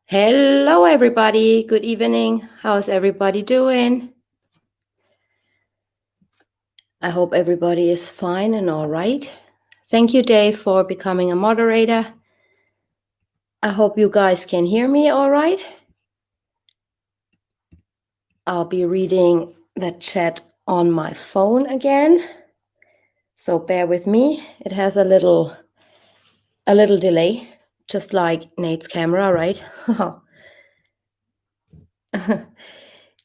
Hello, everybody. Good evening. How's everybody doing? I hope everybody is fine and all right. Thank you, Dave, for becoming a moderator. I hope you guys can hear me all right. I'll be reading the chat on my phone again. So bear with me. It has a little delay, just like Nate's camera, right?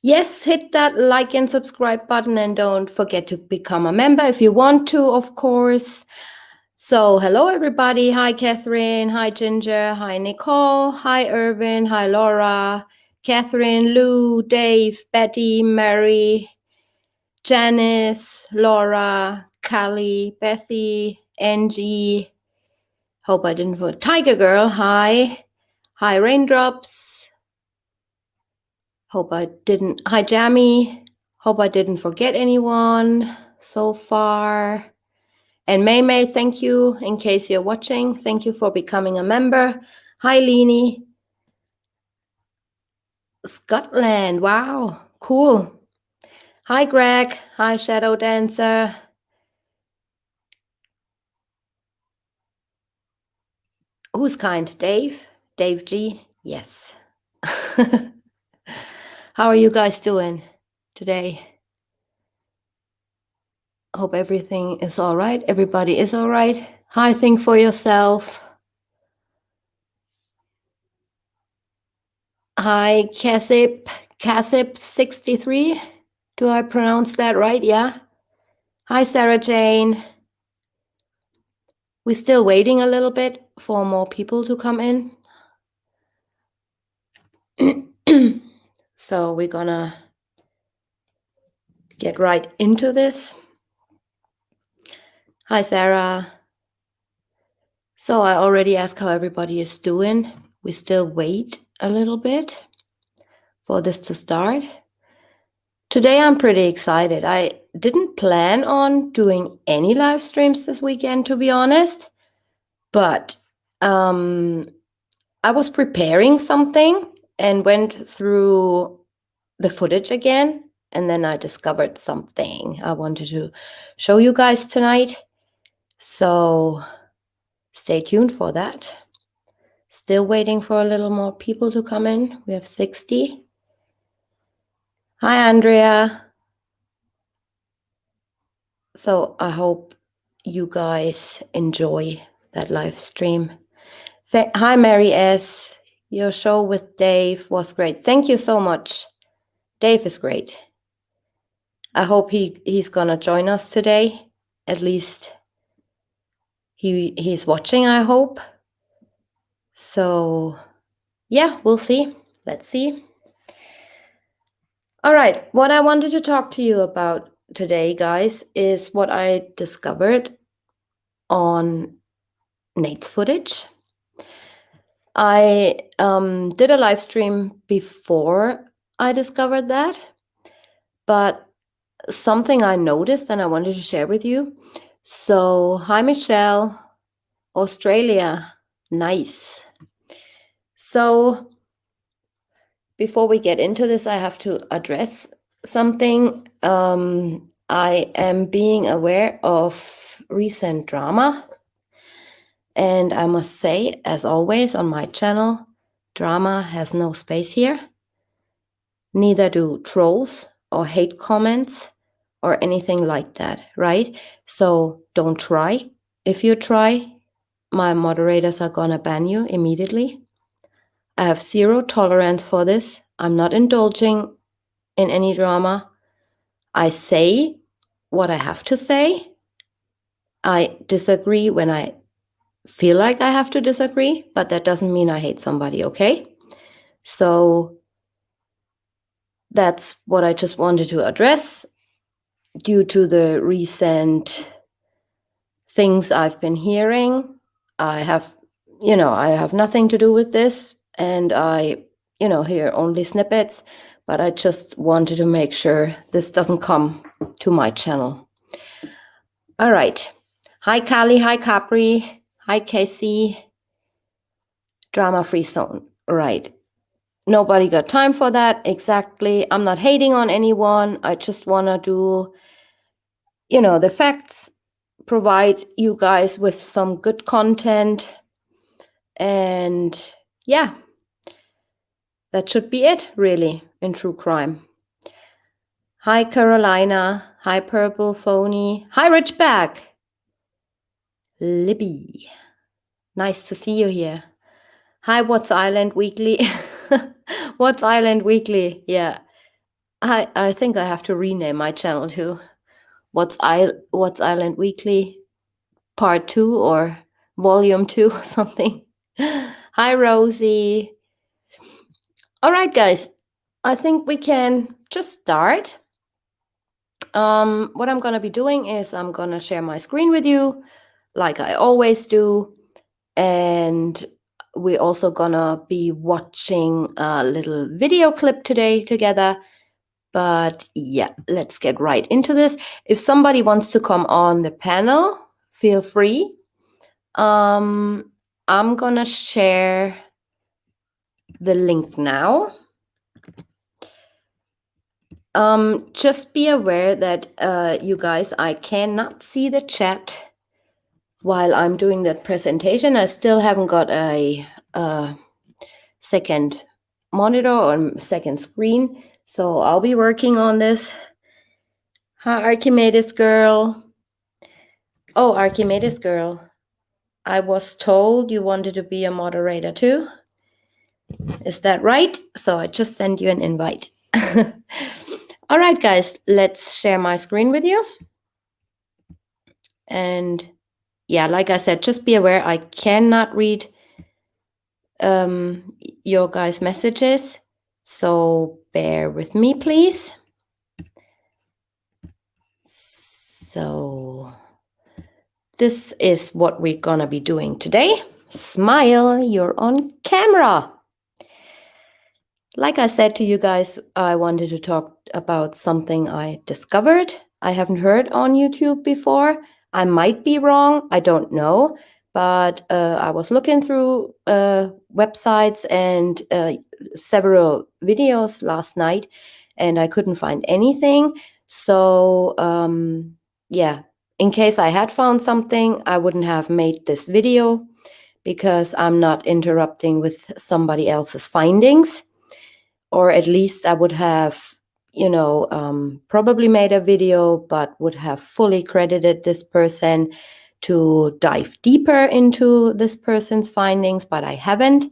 Yes, hit that like and subscribe button and don't forget to become a member if you want to, of course. So hello, everybody. Hi, Catherine. Hi, Ginger. Hi, Nicole. Hi, Irvin. Hi, Laura. Catherine, Lou, Dave, Betty, Mary, Janice, Laura, Callie, Bethy, Angie. Hope I didn't forget. Tiger Girl. Hi. Hi, Raindrops. Hope I didn't. Hi, Jamie. Hope I didn't forget anyone so far. And May, thank you. In case you're watching, thank you for becoming a member. Hi, Leanie. Scotland. Wow, cool. Hi, Greg. Hi, Shadow Dancer. Who's kind? Dave? Dave G? Yes. How are you guys doing today? Hope everything is all right. Everybody is all right. Hi, think for yourself. Hi, Cassip63. Do I pronounce that right? Yeah. Hi, Sarah Jane. We're still waiting a little bit for more people to come in. So we're gonna get right into this. Hi, Sarah. So I already asked how everybody is doing. We still wait a little bit for this to start. Today I'm pretty excited. I didn't plan on doing any live streams this weekend, to be honest, but I was preparing something and went through the footage again, and then I discovered something I wanted to show you guys tonight. So stay tuned for that. Still waiting for a little more people to come in. We have 60. Hi, Andrea. So I hope you guys enjoy that live stream. Hi, Mary S. Your show with Dave was great. Thank you so much. Dave is great. I hope he's gonna join us today. At least he's watching, I hope. So yeah, we'll see. Let's see. All right, what I wanted to talk to you about today, guys, is what I discovered on Nate's footage. I did a live stream before I discovered that, but something I noticed and I wanted to share with you. So, hi, Michelle, Australia. Nice. So, before we get into this, I have to address something. I am being aware of recent drama. And I must say, as always on my channel, drama has no space here. Neither do trolls or hate comments or anything like that, right? So don't try. If you try, my moderators are gonna ban you immediately. I have zero tolerance for this. I'm not indulging in any drama. I say what I have to say. I disagree when I feel like I have to disagree, but that doesn't mean I hate somebody, okay? So that's what I just wanted to address. Due to the recent things I've been hearing, I have nothing to do with this, and I, hear only snippets, but I just wanted to make sure this doesn't come to my channel. All right. Hi, Kali. Hi, Capri. Hi, Casey. Drama-free zone. Right. Nobody got time for that. Exactly. I'm not hating on anyone. I just want to do, the facts, provide you guys with some good content. And yeah, that should be it, really, in true crime. Hi, Carolina. Hi, Purple Phony. Hi, Richback. Libby. Nice to see you here. Hi, What's Island Weekly. What's Island Weekly? Yeah. I think I have to rename my channel to What's Island Weekly Part 2 or Volume 2 or something. Hi, Rosie. All right, guys. I think we can just start. What I'm going to be doing is I'm going to share my screen with you like I always do. And we're also going to be watching a little video clip today together. But yeah, let's get right into this. If somebody wants to come on the panel, feel free. I'm going to share the link now. Just be aware that you guys, I cannot see the chat while I'm doing that presentation. I still haven't got a second monitor or second screen, so I'll be working on this. Hi, Archimedes girl. Oh, Archimedes girl, I was told you wanted to be a moderator too. Is that right? So I just sent you an invite. All right, guys, let's share my screen with you. And yeah, like I said, just be aware I cannot read your guys' messages. So bear with me, please. So this is what we're gonna be doing today. Smile, you're on camera. Like I said to you guys, I wanted to talk about something I discovered. I haven't heard on YouTube before. I might be wrong, I don't know. But I was looking through websites and several videos last night, and I couldn't find anything. So yeah, in case I had found something, I wouldn't have made this video because I'm not interrupting with somebody else's findings. Or at least I would have, probably made a video, but would have fully credited this person to dive deeper into this person's findings, but I haven't.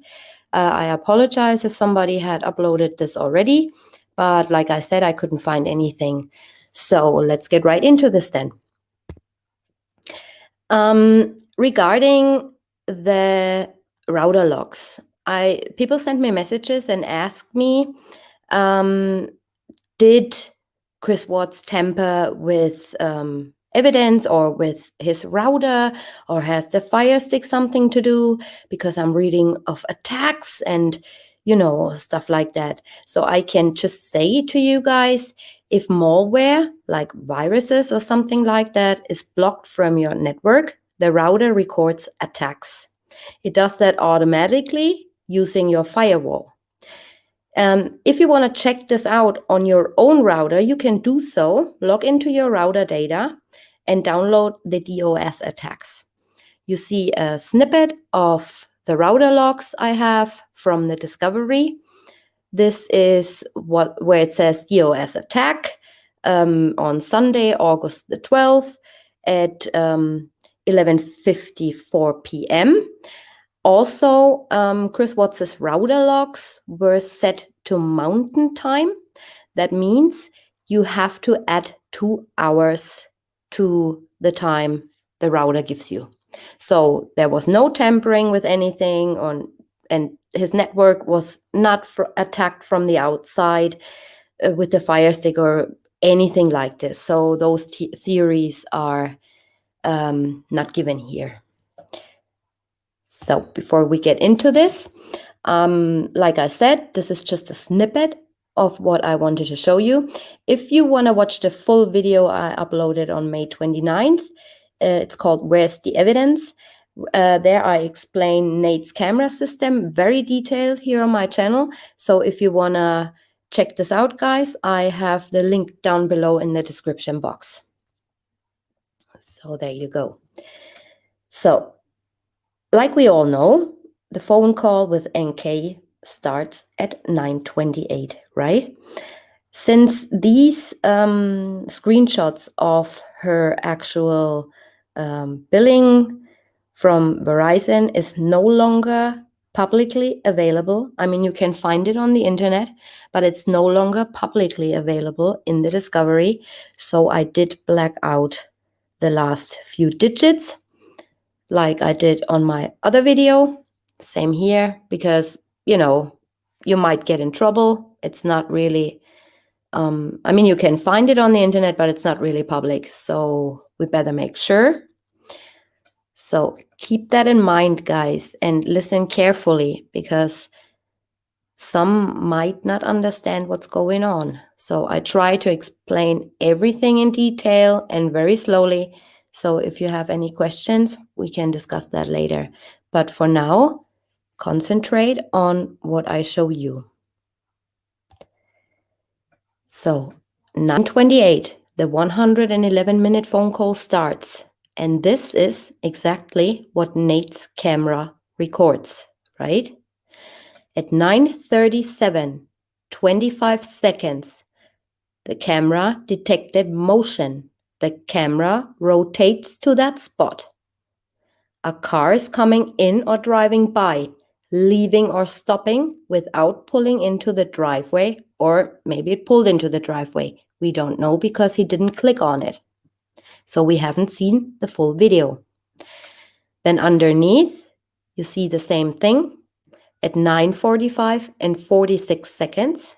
I apologize if somebody had uploaded this already, but like I said, I couldn't find anything. So let's get right into this then. Regarding the router logs, people sent me messages and asked me, did Chris Watts tamper with evidence or with his router, or has the Fire Stick something to do? Because I'm reading of attacks and, stuff like that. So I can just say to you guys, if malware, like viruses or something like that, is blocked from your network, the router records attacks. It does that automatically using your firewall. If you want to check this out on your own router, you can do so. Log into your router data and download the DOS attacks. You see a snippet of the router logs I have from the discovery. This is where it says DOS attack on Sunday, August the 12th at 11:54 p.m. Also, Chris Watts's router logs were set to mountain time. That means you have to add 2 hours to the time the router gives you. So there was no tampering with anything, and his network was not attacked from the outside with the Fire Stick or anything like this. So those theories are not given here. So before we get into this, like I said, this is just a snippet of what I wanted to show you. If you want to watch the full video I uploaded on May 29th, it's called Where's the Evidence? There I explain Nate's camera system, very detailed here on my channel. So if you want to check this out, guys, I have the link down below in the description box. So there you go. So, like we all know, the phone call with NK starts at 9:28, right? Since these screenshots of her actual billing from Verizon is no longer publicly available. I mean, you can find it on the internet, but it's no longer publicly available in the discovery. So I did black out the last few digits like I did on my other video. Same here, because, you know, you might get in trouble. It's not really, I mean, you can find it on the internet, but it's not really public. So we better make sure. So keep that in mind, guys, and listen carefully, because some might not understand what's going on. So I try to explain everything in detail and very slowly. So if you have any questions, we can discuss that later. But for now, concentrate on what I show you. So 9:28, the 111-minute phone call starts. And this is exactly what Nate's camera records, right? At 9:37, 25 seconds, the camera detected motion. The camera rotates to that spot. A car is coming in or driving by, leaving or stopping without pulling into the driveway, or maybe it pulled into the driveway. We don't know because he didn't click on it. So we haven't seen the full video. Then underneath, you see the same thing. At 9:45 and 46 seconds,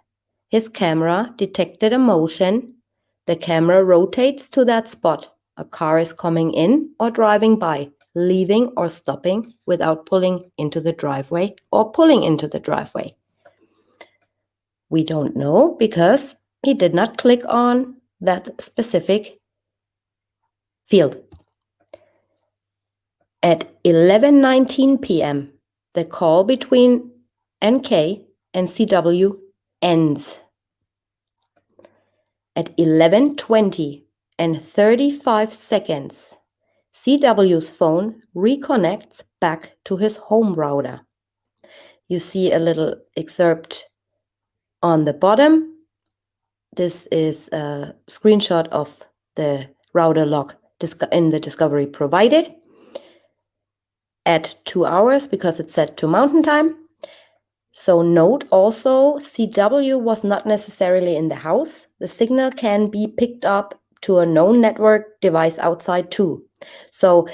his camera detected a motion. The camera rotates to that spot. A car is coming in or driving by, leaving or stopping without pulling into the driveway or pulling into the driveway. We don't know because he did not click on that specific field. At 11:19 p.m., the call between NK and CW ends. At 11:20 and 35 seconds, CW's phone reconnects back to his home router. You see a little excerpt on the bottom. This is a screenshot of the router log in the discovery provided at 2 hours because it's set to mountain time. So note also, CW was not necessarily in the house. The signal can be picked up to a known network device outside too. So,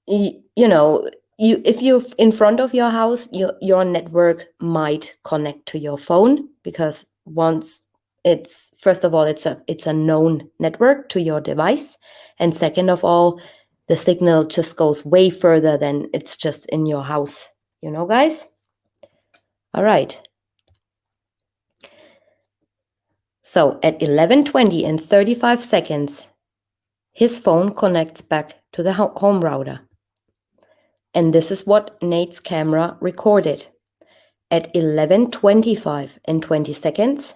you know, if you're in front of your house, your network might connect to your phone, because once it's, first of all, it's a known network to your device. And second of all, the signal just goes way further than it's just in your house, you know, guys? All right. So at 11:20 and 35 seconds, his phone connects back to the home router. And this is what Nate's camera recorded. At 11:25 and 20 seconds,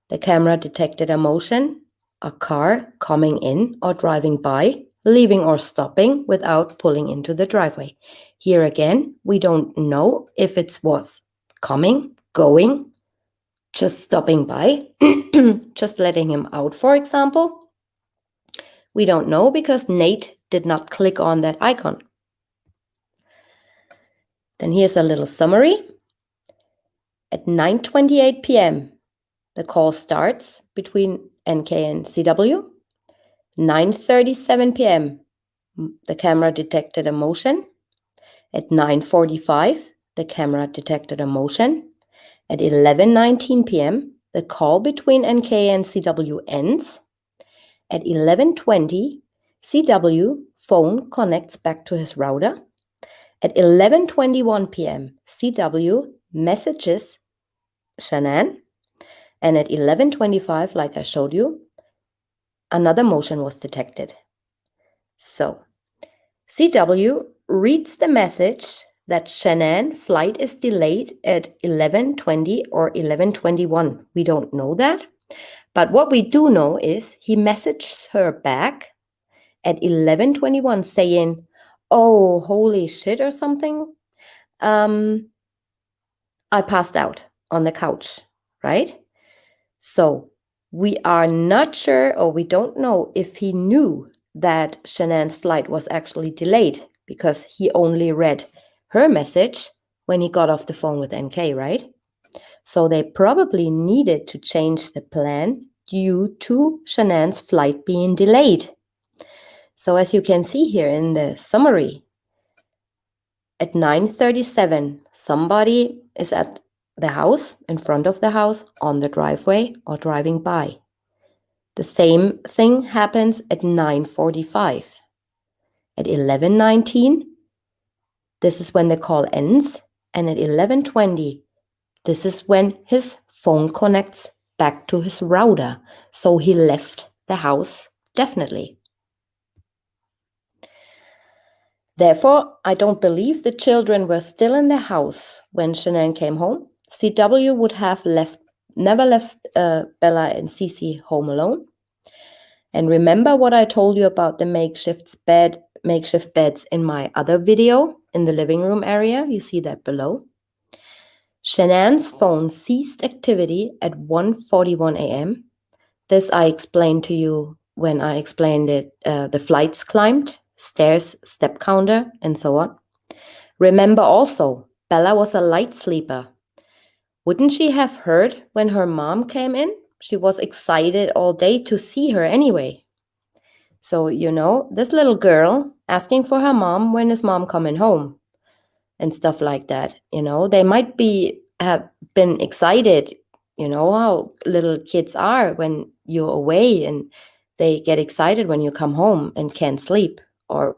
the camera detected a motion, a car coming in or driving by, leaving or stopping without pulling into the driveway. Here again, we don't know if it was coming, going, just stopping by, just letting him out, for example. We don't know because Nate did not click on that icon. Then here's a little summary. At 9:28 p.m., the call starts between NK and CW. 9:37 p.m., the camera detected a motion. At 9:45, the camera detected a motion. At 11:19 p.m., the call between NK and CW ends. At 11:20, CW phone connects back to his router. At 11:21 p.m., CW messages Shanann. And at 11:25, like I showed you, another motion was detected. So CW reads the message that Shanann flight is delayed at 11:20 or 11:21. We don't know that. But what we do know is he messages her back at 11:21 saying, "Oh, holy shit," or something. I passed out on the couch, right? So we are not sure, or we don't know if he knew that Shanann's flight was actually delayed, because he only read her message when he got off the phone with NK, right? So they probably needed to change the plan due to Shanann's flight being delayed. So as you can see here in the summary, at 9:37, somebody is at the house, in front of the house, on the driveway, or driving by. The same thing happens at 9:45. At 11:19, this is when the call ends, and at 11:20, this is when his phone connects back to his router. So he left the house, definitely. Therefore, I don't believe the children were still in the house when Shanann came home. CW would have never left Bella and Cece home alone. And remember what I told you about the makeshift beds in my other video in the living room area? You see that below. Shanann's phone ceased activity at 1:41 a.m. This I explained to you when I explained it, the flights climbed, stairs, step counter, and so on. Remember also, Bella was a light sleeper. Wouldn't she have heard when her mom came in? She was excited all day to see her anyway. So, this little girl asking for her mom, when is mom coming home? And stuff like that. They might have been excited, how little kids are when you're away, and they get excited when you come home and can't sleep. Or,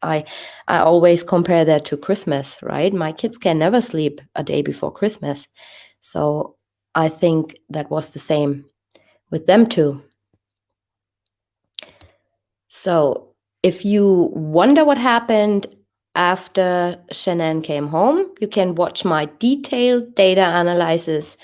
I always compare that to Christmas, right? My kids can never sleep a day before Christmas. So I think that was the same with them too. So if you wonder what happened after Shanann came home, you can watch my detailed data analysis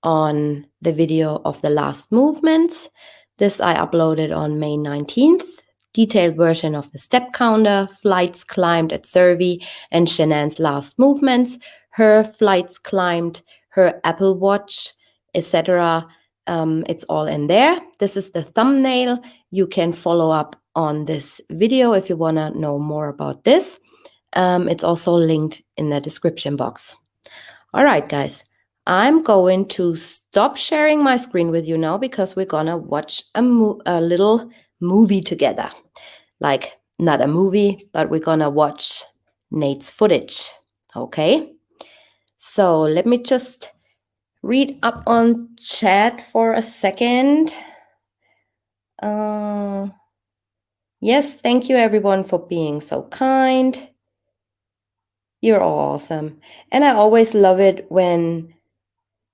on the video of the last movements. This I uploaded on May 19th. Detailed version of the step counter, flights climbed at Cervi, and Shanann's last movements, her flights climbed, her Apple Watch, etc. It's all in there. This is the thumbnail. You can follow up on this video if you want to know more about this. It's also linked in the description box. All right, guys. I'm going to stop sharing my screen with you now, because we're gonna watch a little movie together. Like, not a movie, but we're gonna watch Nate's footage. Okay? So let me just read up on chat for a second. Yes, thank you everyone for being so kind. You're all awesome. And I always love it when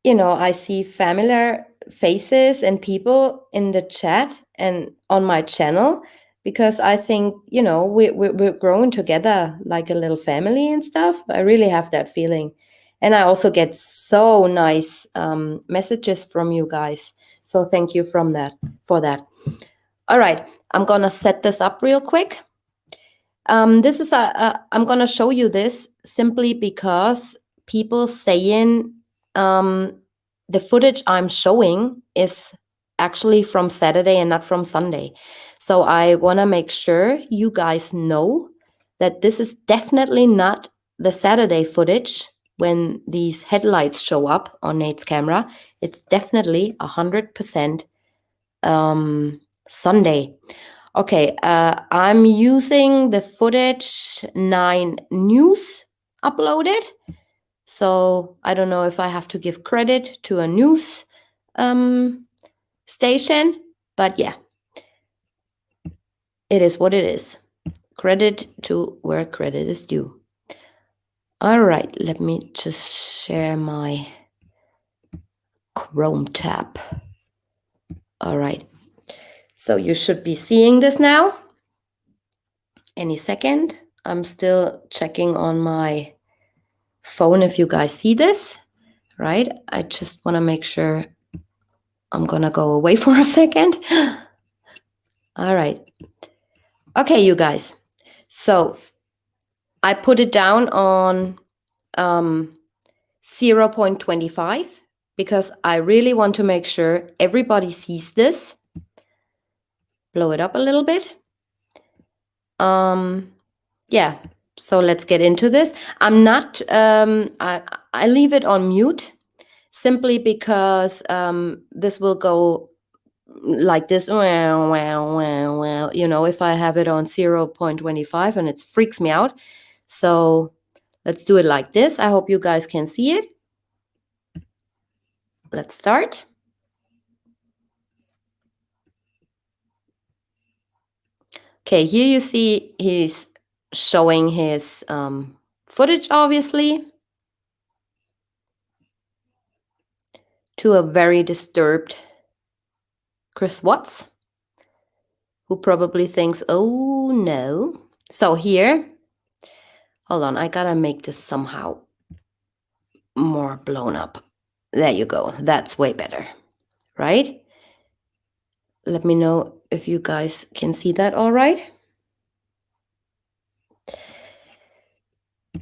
I see familiar faces and people in the chat and on my channel, because I think, we're growing together like a little family and stuff. I really have that feeling. And I also get so nice messages from you guys. So thank you for that. All right, I'm going to set this up real quick. I'm going to show you this simply because people saying the footage I'm showing is actually from Saturday and not from Sunday. So I want to make sure you guys know that this is definitely not the Saturday footage when these headlights show up on Nate's camera. It's definitely 100% Sunday. Okay, I'm using the footage 9 News uploaded. So I don't know if I have to give credit to a news station, but yeah, it is what it is. Credit to where credit is due. All right, let me just share my Chrome tab. All right, so you should be seeing this now any second. I'm still checking on my phone if you guys see this, right? I just want to make sure. I'm going to go away for a second. All right. Okay, you guys. So I put it down on 0.25 because I really want to make sure everybody sees this. Blow it up a little bit. Yeah, so let's get into this. I'm not, I leave it on mute simply because this will go like this, you know, if I have it on 0.25 and it freaks me out. So let's do it like this. I hope you guys can see it. Let's start. Okay, here you see he's showing his footage, obviously, to a very disturbed Chris Watts, who probably thinks, oh no. So here, hold on, I gotta make this somehow more blown up. There you go. That's way better, right? Let me know if you guys can see that all right.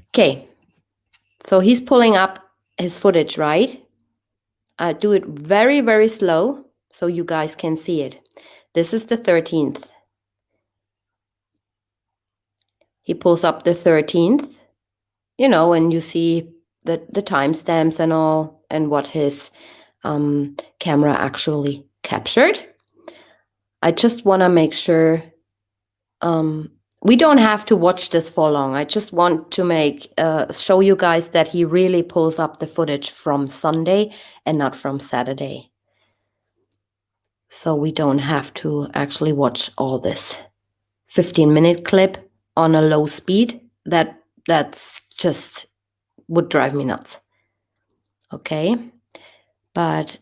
Okay, so he's pulling up his footage, right? I do it very, very slow so you guys can see it. This is the 13th. He pulls up the 13th, you know, and you see the timestamps and all, and what his camera actually captured. I just want to make sure we don't have to watch this for long. I just want to show you guys that he really pulls up the footage from Sunday and not from Saturday. So we don't have to actually watch all this 15-minute clip on a low speed. That's just would drive me nuts. Okay, but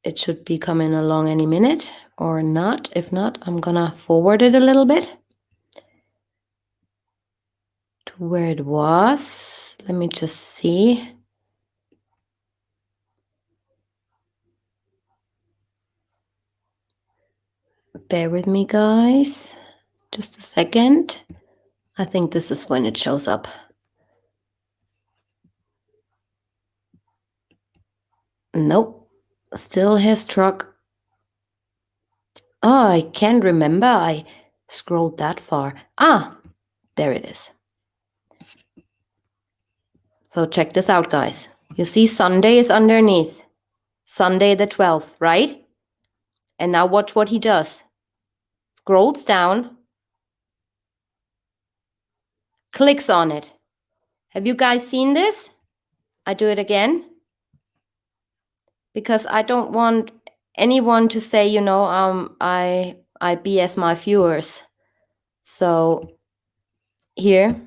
it should be coming along any minute or not. If not, I'm gonna forward it a little bit to where it was. Let me just see. Bear with me, guys. Just a second. I think this is when it shows up. Nope. Still his truck. Oh, I can't remember. I scrolled that far. Ah, there it is. So check this out, guys. You see Sunday is underneath. Sunday the 12th, right? And now watch what he does. Scrolls down. Clicks on it. Have you guys seen this? I do it again. Because I don't want anyone to say, you know, I BS my viewers. So here,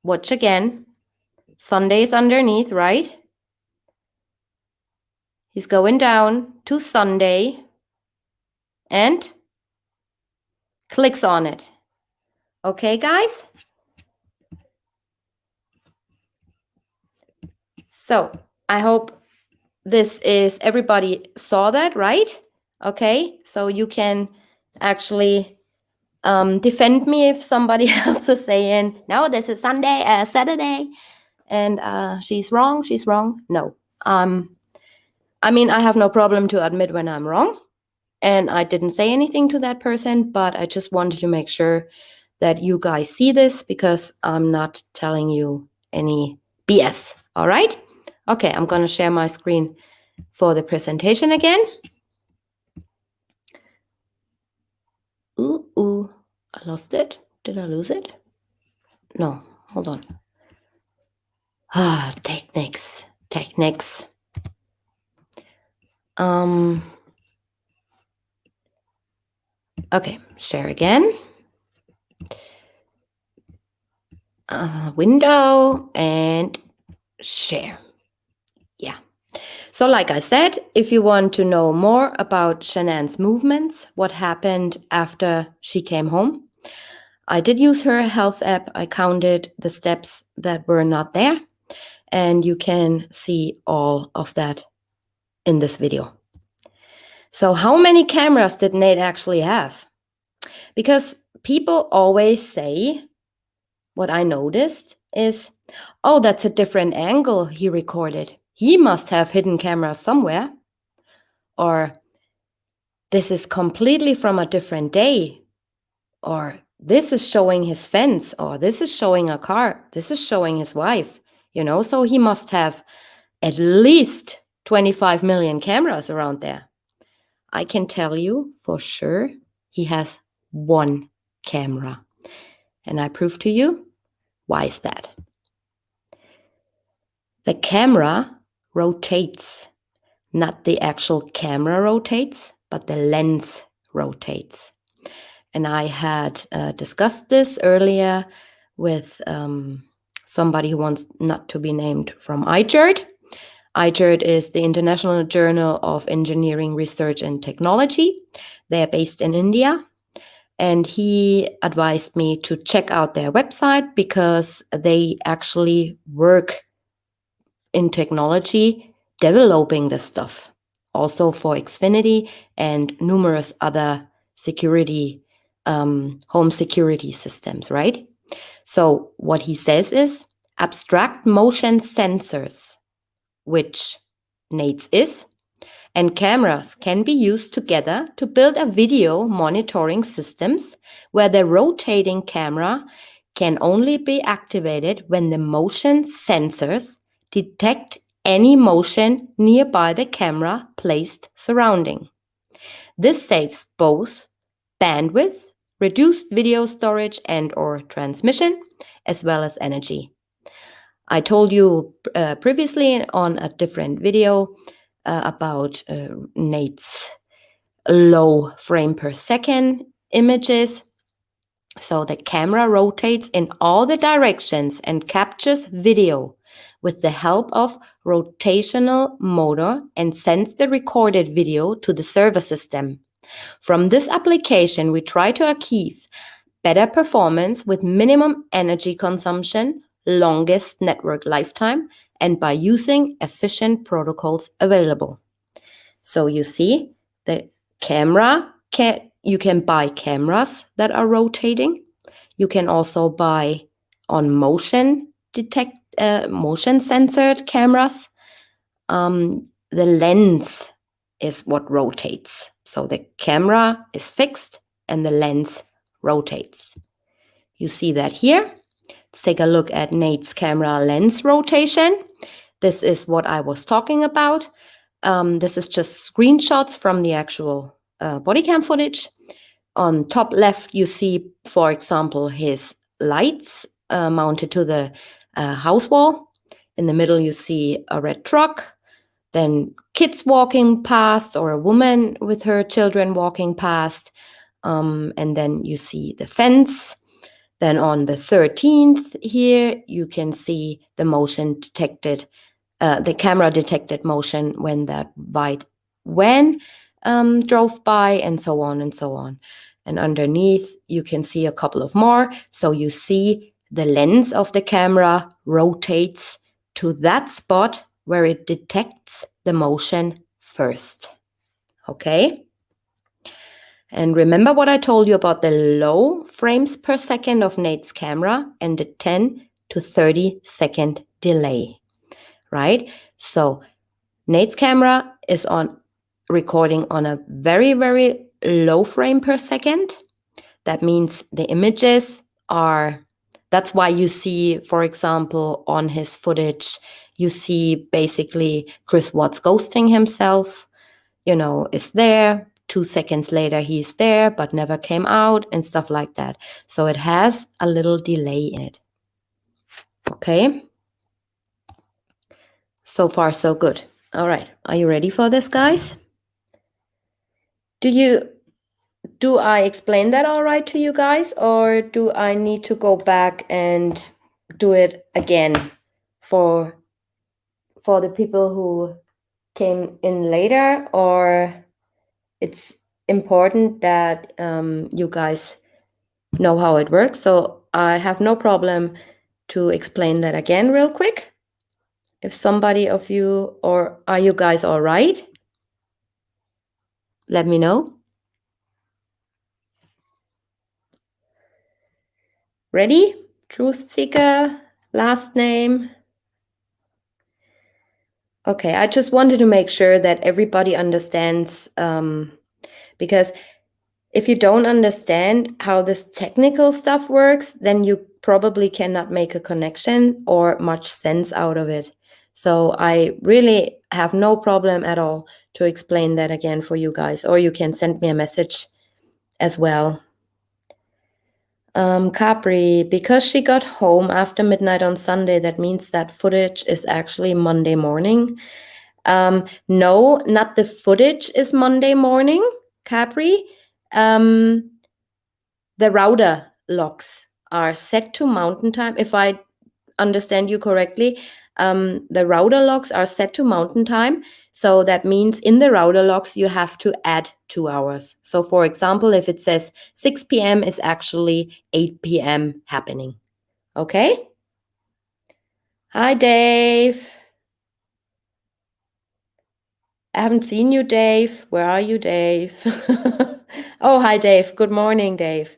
watch again. Sunday's underneath, right? He's going down to Sunday and clicks on it. Okay, guys? So I hope everybody saw that, right? Okay, so you can actually defend me if somebody else is saying, no, this is Saturday, and she's wrong. No. I mean, I have no problem to admit when I'm wrong, and I didn't say anything to that person, but I just wanted to make sure that you guys see this because I'm not telling you any BS, all right? Okay, I'm going to share my screen for the presentation again. Ooh, I lost it. Did I lose it? No, hold on. Techniques. Okay, share again. Window and share. Yeah. So like I said, if you want to know more about Shanann's movements, what happened after she came home, I did use her health app. I counted the steps that were not there, and you can see all of that in this video. So how many cameras did Nate actually have? Because people always say, what I noticed is, oh, that's a different angle he recorded. He must have hidden cameras somewhere. Or this is completely from a different day. Or this is showing his fence. Or this is showing a car. This is showing his wife. So he must have at least 25 million cameras around there. I can tell you for sure he has one camera. And I prove to you, why is that? The camera rotates. Not the actual camera rotates, but the lens rotates. And I had discussed this earlier with somebody who wants not to be named from IGERT. IGERT is the International Journal of Engineering Research and Technology. They're based in India. And he advised me to check out their website because they actually work in technology developing this stuff, also for Xfinity and numerous other security, home security systems, right? So what he says is abstract motion sensors, which Nate's is, and cameras can be used together to build a video monitoring systems where the rotating camera can only be activated when the motion sensors detect any motion nearby the camera placed surrounding. This saves both bandwidth, reduced video storage and/or transmission, as well as energy. I told you previously on a different video about Nate's low frame per second images. So the camera rotates in all the directions and captures video with the help of rotational motor and sends the recorded video to the server system. From this application, we try to achieve better performance with minimum energy consumption, longest network lifetime, and by using efficient protocols available. So you see, the camera, you can buy cameras that are rotating. You can also buy on motion censored cameras. The lens is what rotates. So the camera is fixed and the lens rotates. You see that here. Let's take a look at Nate's camera lens rotation. This is what I was talking about. This is just screenshots from the actual body cam footage. On top left, you see, for example, his lights mounted to the house wall. In the middle, you see a red truck. Then kids walking past, or a woman with her children walking past. And then you see the fence. Then on the 13th here, you can see the motion detected, the camera detected motion when that white van drove by, and so on and so on. And underneath, you can see a couple of more. So you see the lens of the camera rotates to that spot where it detects the motion first. Okay? And remember what I told you about the low frames per second of Nate's camera and the 10 to 30 second delay, right? So Nate's camera is recording on a very, very low frame per second. That means the images that's why you see, for example, on his footage, you see basically Chris Watts ghosting himself, is there. 2 seconds later, he's there, but never came out and stuff like that. So it has a little delay in it. Okay. So far, so good. All right. Are you ready for this, guys? Do I explain that all right to you guys, or do I need to go back and do it again for the people who came in later, or it's important that you guys know how it works. So I have no problem to explain that again real quick. If somebody of you, or are you guys all right? Let me know. Ready? Truth seeker, last name. Okay, I just wanted to make sure that everybody understands, because if you don't understand how this technical stuff works, then you probably cannot make a connection or much sense out of it. So I really have no problem at all to explain that again for you guys, or you can send me a message as well. Capri, because she got home after midnight on Sunday, that means that footage is actually Monday morning. No, not the footage is Monday morning, Capri. The router locks are set to mountain time. If I understand you correctly, the router locks are set to mountain time. So that means in the router locks, you have to add 2 hours. So for example, if it says 6 p.m. is actually 8 p.m. happening. Okay? Hi, Dave. I haven't seen you, Dave. Where are you, Dave? Oh, hi, Dave. Good morning, Dave.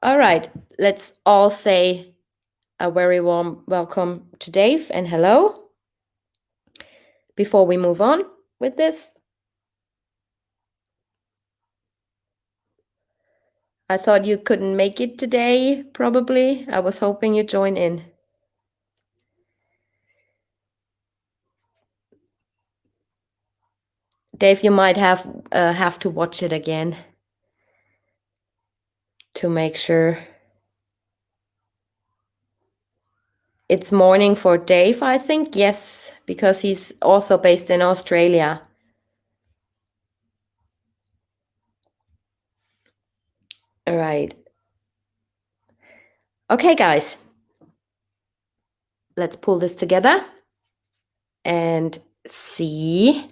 All right, let's all say a very warm welcome to Dave and hello. Before we move on with this, I thought you couldn't make it today, probably. I was hoping you'd join in. Dave, you might have to watch it again to make sure. It's morning for Dave, I think. Yes, because he's also based in Australia. All right. Okay, guys. Let's pull this together and see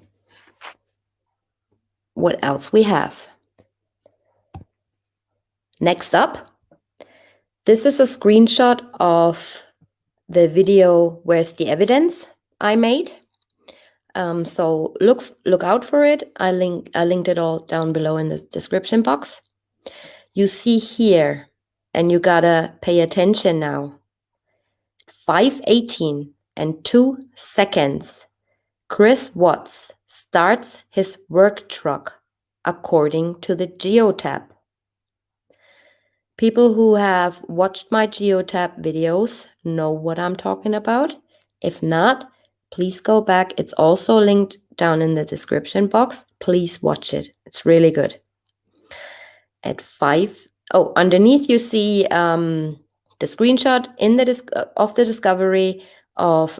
what else we have. Next up, this is a screenshot of the video Where's the Evidence I made. So look out for it. I linked it all down below in the description box. You see here, and you gotta pay attention now. 5:18 and 2 seconds. Chris Watts starts his work truck according to the GEOTAB. People who have watched my GEOTAB videos know what I'm talking about. If not, please go back. It's also linked down in the description box. Please watch it. It's really good. At 5, underneath you see the screenshot in of the discovery of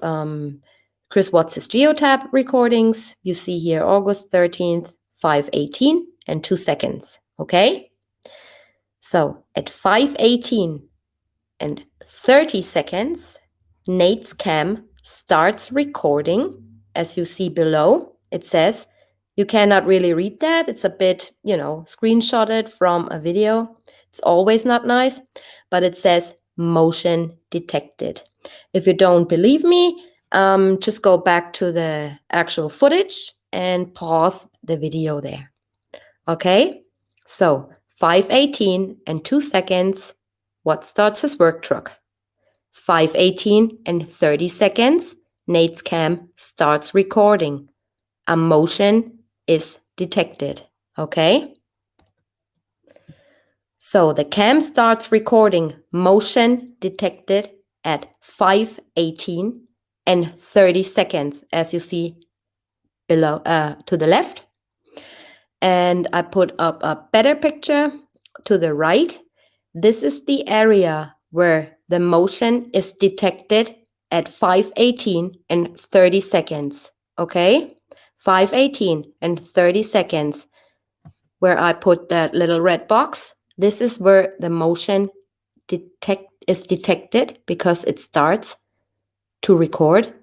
Chris Watts' GEOTAB recordings. You see here August 13th, 5:18 and 2 seconds. Okay? So at 5:18 and 30 seconds, Nate's cam starts recording. As you see below, it says, you cannot really read that. It's a bit, screenshotted from a video. It's always not nice, but it says motion detected. If you don't believe me, just go back to the actual footage and pause the video there. Okay, so 5:18 and 2 seconds, Watts starts his work truck. 5:18 and 30 seconds, Nate's cam starts recording. A motion is detected. Okay? So the cam starts recording, motion detected at 5:18 and 30 seconds, as you see below to the left. And I put up a better picture to the right. This is the area where the motion is detected at 5:18 and 30 seconds. Okay? 5:18 and 30 seconds, where I put that little red box. This is where the motion is detected, because it starts to record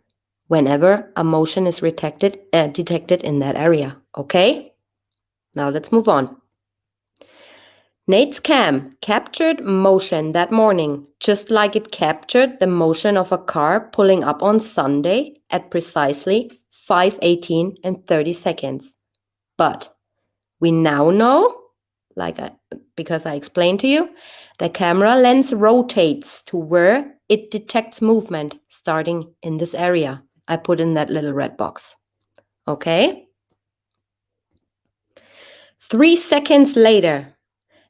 whenever a motion is detected in that area. Okay? Now let's move on. Nate's cam captured motion that morning, just like it captured the motion of a car pulling up on Sunday at precisely 5:18 and 30 seconds. But we now know, because I explained to you, the camera lens rotates to where it detects movement starting in this area. I put in that little red box. Okay? 3 seconds later,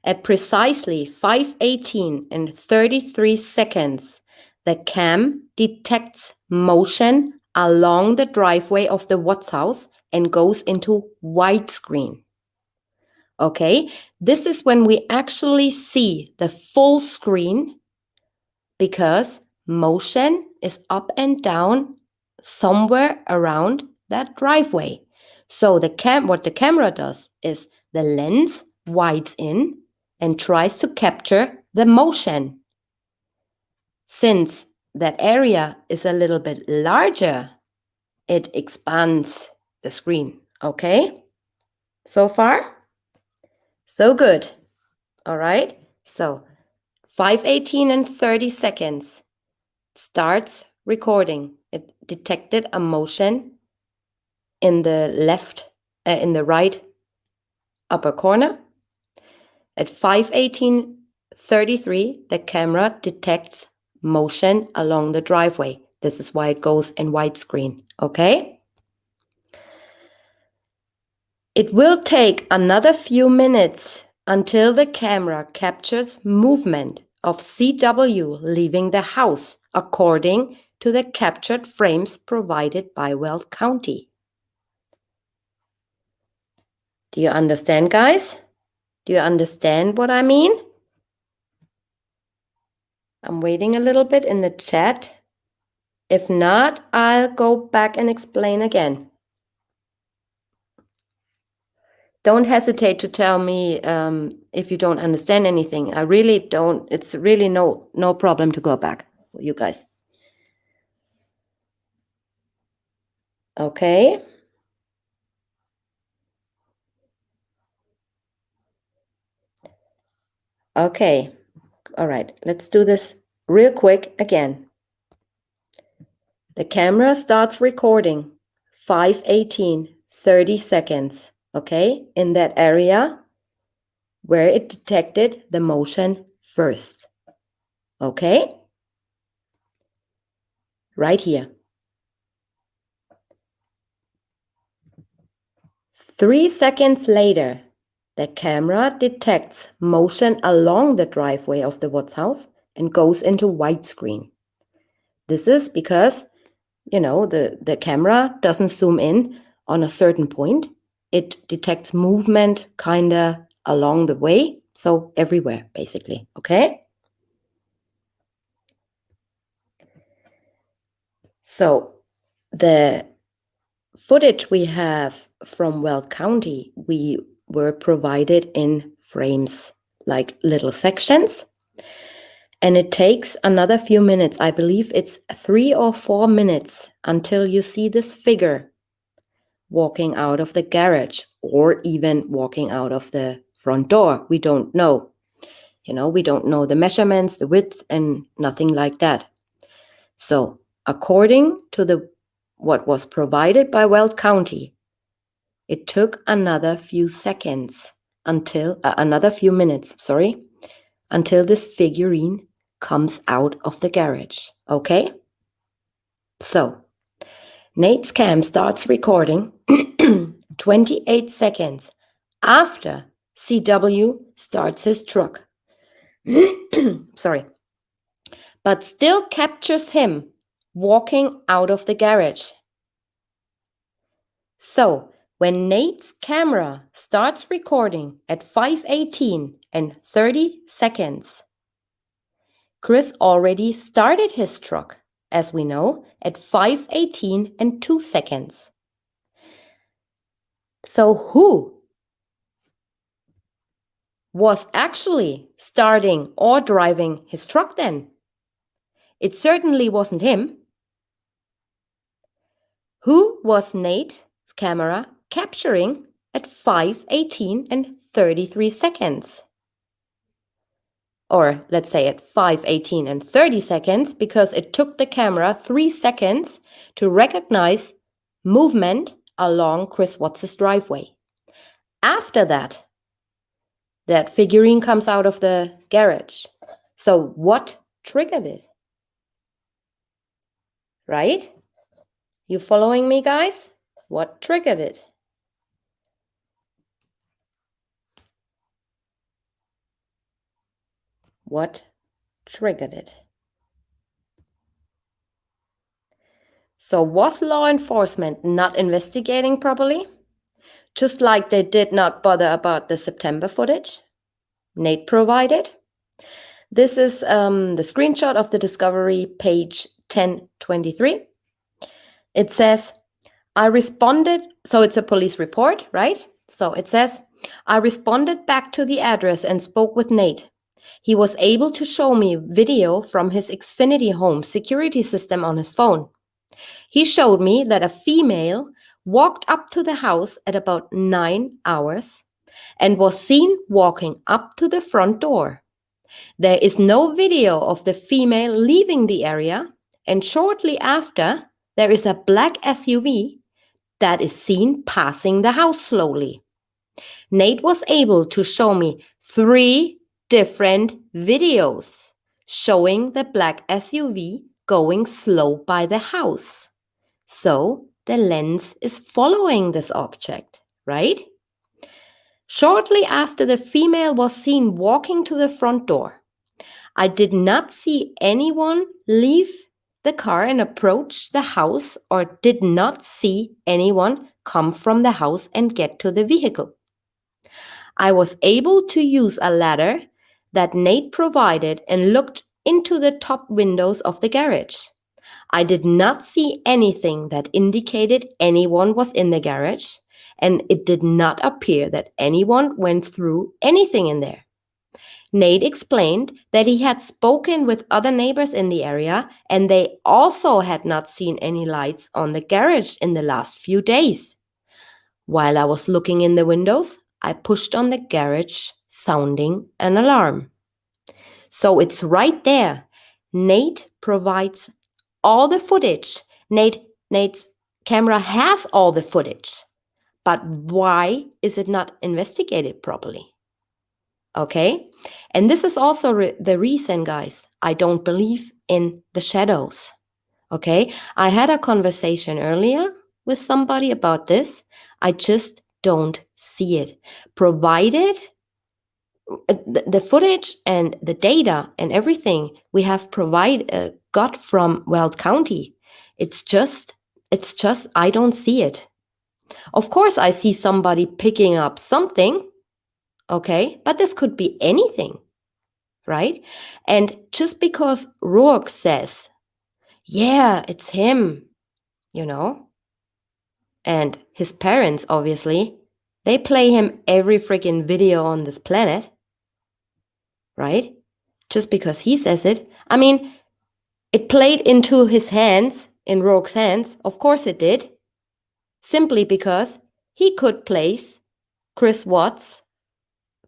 at precisely 5:18 and 33 seconds, the cam detects motion along the driveway of the Watts house and goes into widescreen. Okay, this is when we actually see the full screen because motion is up and down somewhere around that driveway. So what the camera does is the lens wides in and tries to capture the motion. Since that area is a little bit larger, it expands the screen. Okay? So far? So good. All right? So 5:18 and 30 seconds starts recording. It detected a motion in the right upper corner. At 5:18:33, the camera detects motion along the driveway. This is why it goes in widescreen, okay? It will take another few minutes until the camera captures movement of CW leaving the house, according to the captured frames provided by Weld County. Do you understand, guys? Do you understand what I mean? I'm waiting a little bit in the chat. If not, I'll go back and explain again. Don't hesitate to tell me if you don't understand anything. I really don't. It's really no problem to go back, you guys. Okay. Okay. All right. Let's do this real quick again. The camera starts recording 5:18, 30 seconds. Okay. In that area where it detected the motion first. Okay? Right here. 3 seconds later, the camera detects motion along the driveway of the Watts house and goes into widescreen. This is because, the camera doesn't zoom in on a certain point. It detects movement kinda along the way, so everywhere, basically, okay? So the footage we have from Weld County, we were provided in frames, like little sections. And it takes another few minutes. I believe it's 3 or 4 minutes until you see this figure walking out of the garage or even walking out of the front door. We don't know. We don't know the measurements, the width, and nothing like that. So according to what was provided by Weld County, it took another few minutes, until this figurine comes out of the garage, okay? So, Nate's cam starts recording 28 seconds after CW starts his truck. But still captures him walking out of the garage. So, when Nate's camera starts recording at 5:18 and 30 seconds, Chris already started his truck, as we know, at 5:18 and 2 seconds. So who was actually starting or driving his truck then? It certainly wasn't him. Who was Nate's camera capturing at 5:18 and 33 seconds? or let's say at 5:18 and 30 seconds, because it took the camera 3 seconds to recognize movement along Chris Watts' driveway. After that, that figurine comes out of the garage. So what triggered it? Right? You following me, guys? What triggered it? What triggered it? So was law enforcement not investigating properly? Just like they did not bother about the September footage Nate provided? This is the screenshot of the discovery, page 1023. It says, I responded, so it's a police report, right? So it says, I responded back to the address and spoke with Nate. He was able to show me video from his Xfinity Home security system on his phone. He showed me that a female walked up to the house at about 9 hours and was seen walking up to the front door. There is no video of the female leaving the area, and shortly after, there is a black SUV that is seen passing the house slowly. Nate was able to show me 3 different videos showing the black SUV going slow by the house. So the lens is following this object, right? Shortly after the female was seen walking to the front door, I did not see anyone leave the car and approach the house, or did not see anyone come from the house and get to the vehicle. I was able to use a ladder that Nate provided and looked into the top windows of the garage. I did not see anything that indicated anyone was in the garage, and it did not appear that anyone went through anything in there. Nate explained that he had spoken with other neighbors in the area, and they also had not seen any lights on the garage in the last few days. While I was looking in the windows, I pushed on the garage, sounding an alarm. So it's right there. Nate provides all the footage. Nate's camera has all the footage. But why is it not investigated properly? Okay? And this is also the reason, guys, I don't believe in the shadows. Okay? I had a conversation earlier with somebody about this. I just don't see it. Provided the footage and the data and everything we have got from Weld County, it's just I don't see it. Of course, I see somebody picking up something, okay, but this could be anything, right? And just because Rourke says, yeah, it's him, and his parents, obviously, they play him every freaking video on this planet, right? Just because he says it. I mean, it played into his hands, in Rourke's hands. Of course it did. Simply because he could place Chris Watts,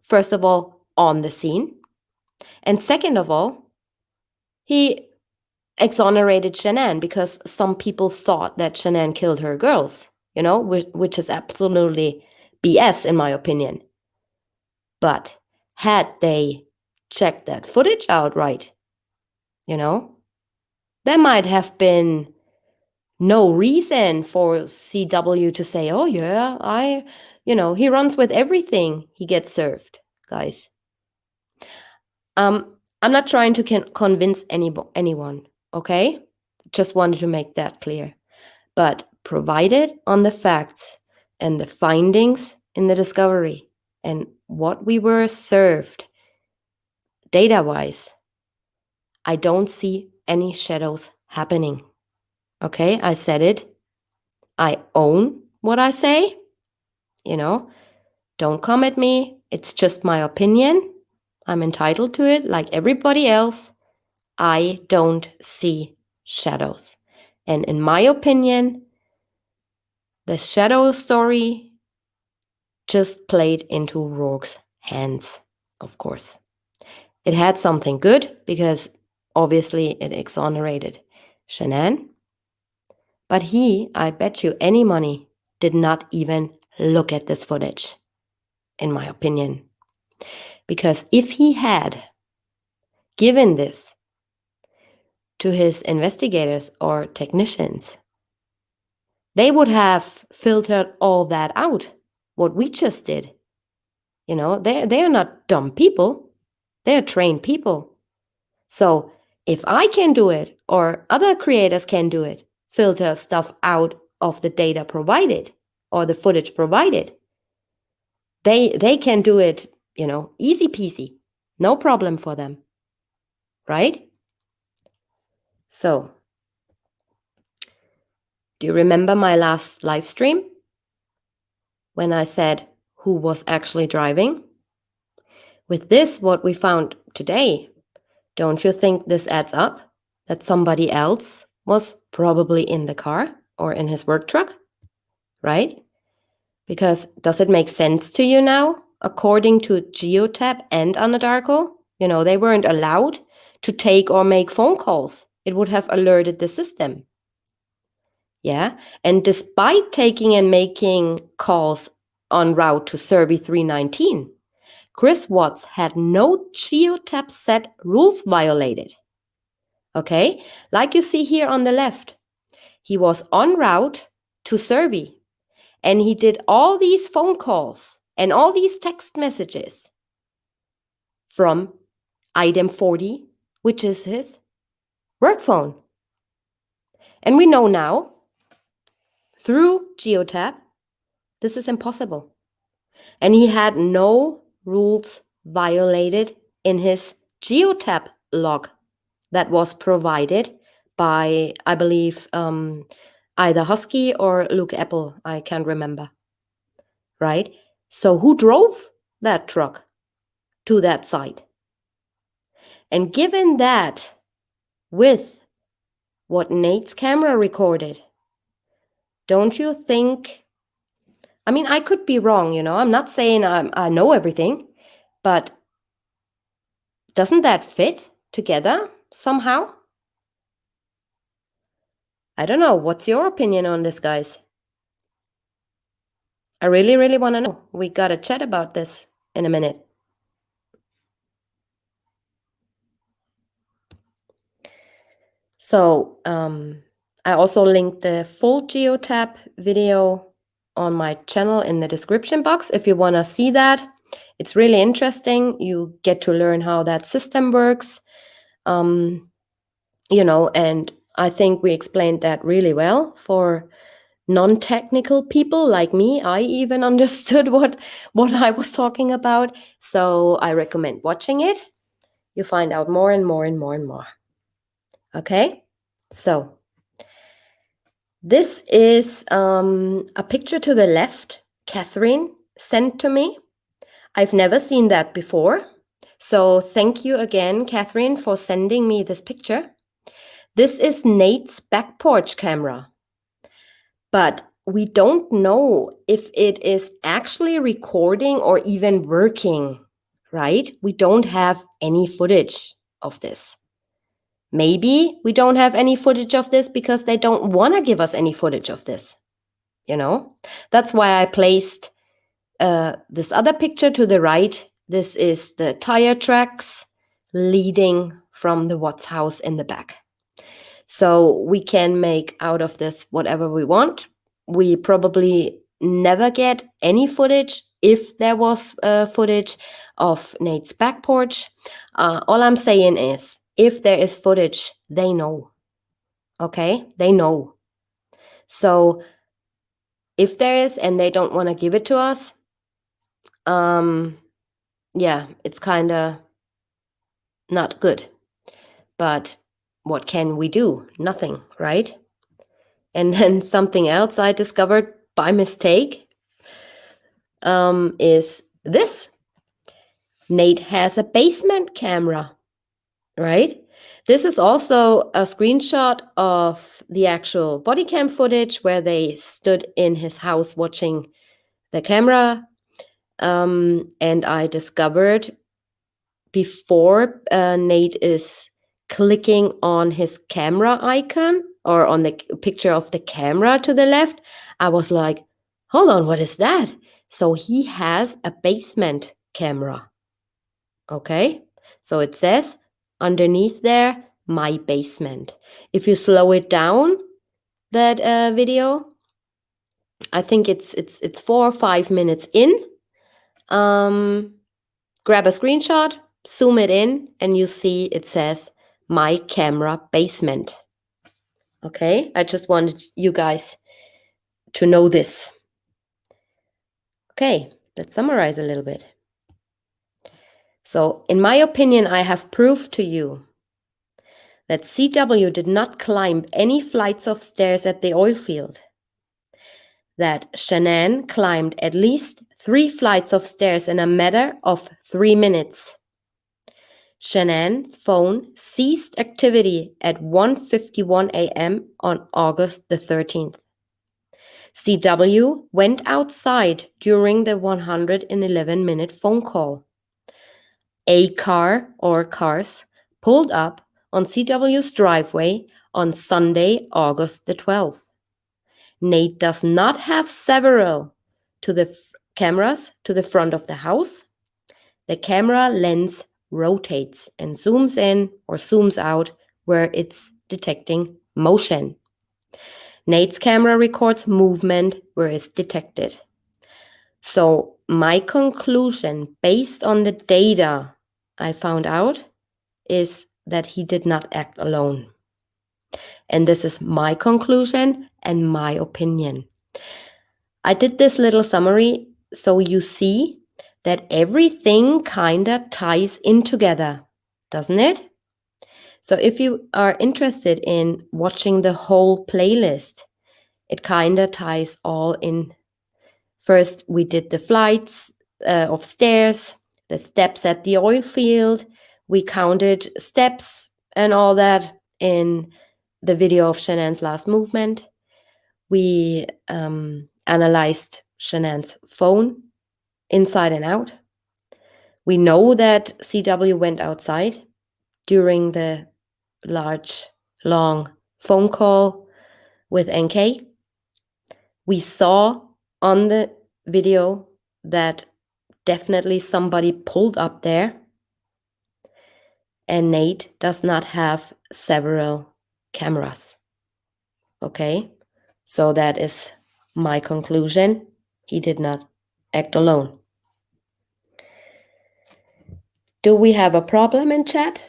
first of all, on the scene. And second of all, he exonerated Shanann because some people thought that Shanann killed her girls, which is absolutely BS in my opinion. But had they checked that footage out right, there might have been no reason for CW to say, oh yeah, he runs with everything he gets served, guys. I'm not trying to convince anyone, okay? Just wanted to make that clear. But provided on the facts and the findings in the discovery and what we were served data-wise, I don't see any shadows happening. Okay, I said it. I own what I say. Don't come at me. It's just my opinion. I'm entitled to it like everybody else. I don't see shadows. And in my opinion, the shadow story just played into Rourke's hands, of course. It had something good because obviously it exonerated Shanann. But he, I bet you any money, did not even look at this footage, in my opinion. Because if he had given this to his investigators or technicians, they would have filtered all that out, what we just did. You know, they're not dumb people. They're trained people. So if I can do it or other creators can do it, filter stuff out of the data provided or the footage provided, they can do it, you know, easy peasy. No problem for them. Right? So, do you remember my last live stream when I said who was actually driving? With this, what we found today, don't you think this adds up? That somebody else was probably in the car or in his work truck, right? Because does it make sense to you now? According to GEOTAB and Anadarko, you know, they weren't allowed to take or make phone calls. It would have alerted the system. Yeah. And despite taking and making calls en route to Cervi 319, Chris Watts had no GEOTAB set rules violated. Okay, like you see here on the left, he was en route to Cervi and he did all these phone calls and all these text messages from item 40, which is his work phone. And we know now through GEOTAB, this is impossible. And he had no rules violated in his GEOTAB log that was provided by, I believe, either Husky or Luke Apple. I can't remember. Right? So who drove that truck to that site? And given that, with what Nate's camera recorded, don't you think, I mean, I could be wrong, you know, I'm not saying I know everything, but doesn't that fit together somehow? I don't know. What's your opinion on this, guys? I really, really want to know. We got to chat about this in a minute. So I also linked the full GEOTAB video on my channel in the description box if you want to see that. It's really interesting. You get to learn how that system works. You know, and I think we explained that really well for non-technical people like me. I even understood what I was talking about. So I recommend watching it. You find out more and more and more and more. Okay, so this is a picture to the left Catherine sent to me. I've never seen that before. So thank you again, Catherine, for sending me this picture. This is Nate's back porch camera. But we don't know if it is actually recording or even working, right? We don't have any footage of this. Maybe we don't have any footage of this because they don't want to give us any footage of this. You know, that's why I placed this other picture to the right. This is the tire tracks leading from the Watts house in the back. So we can make out of this whatever we want. We probably never get any footage if there was footage of Nate's back porch. All I'm saying is, if there is footage, they know. Okay? They know. So if there is and they don't want to give it to us, yeah, it's kind of not good. But what can we do? Nothing, right? And then something else I discovered by mistake is this. Nate has a basement camera, right? This is also a screenshot of the actual body cam footage where they stood in his house watching the camera. And I discovered before Nate is clicking on his camera icon or on the picture of the camera to the left, I was like, hold on, what is that? So he has a basement camera. Okay, so it says underneath there, my basement. If you slow it down, that video, I think it's 4 or 5 minutes in. Grab a screenshot, zoom it in, and you see it says my camera basement. Okay, I just wanted you guys to know this. Okay, let's summarize a little bit. So, in my opinion, I have proved to you that CW did not climb any flights of stairs at the oil field. That Shanann climbed at least 3 flights of stairs in a matter of 3 minutes. Shanann's phone ceased activity at 1:51 a.m. on August the 13th. CW went outside during the 111-minute phone call. A car or cars pulled up on CW's driveway on Sunday, August the 12th. Nate does not have several to the cameras to the front of the house. The camera lens rotates and zooms in or zooms out where it's detecting motion. Nate's camera records movement where it's detected. So my conclusion based on the data I found out is that he did not act alone. And this is my conclusion and my opinion. I did this little summary so you see that everything kinda ties in together, doesn't it? So if you are interested in watching the whole playlist, it kinda ties all in. First, we did the flights of stairs, the steps at the oil field. We counted steps and all that in the video of Shanann's last movement. We analyzed Shanann's phone inside and out. We know that CW went outside during the large, long phone call with NK. We saw on the video that definitely somebody pulled up there, and Nate does not have several cameras. Okay, so that is my conclusion. He did not act alone. Do we have a problem in chat?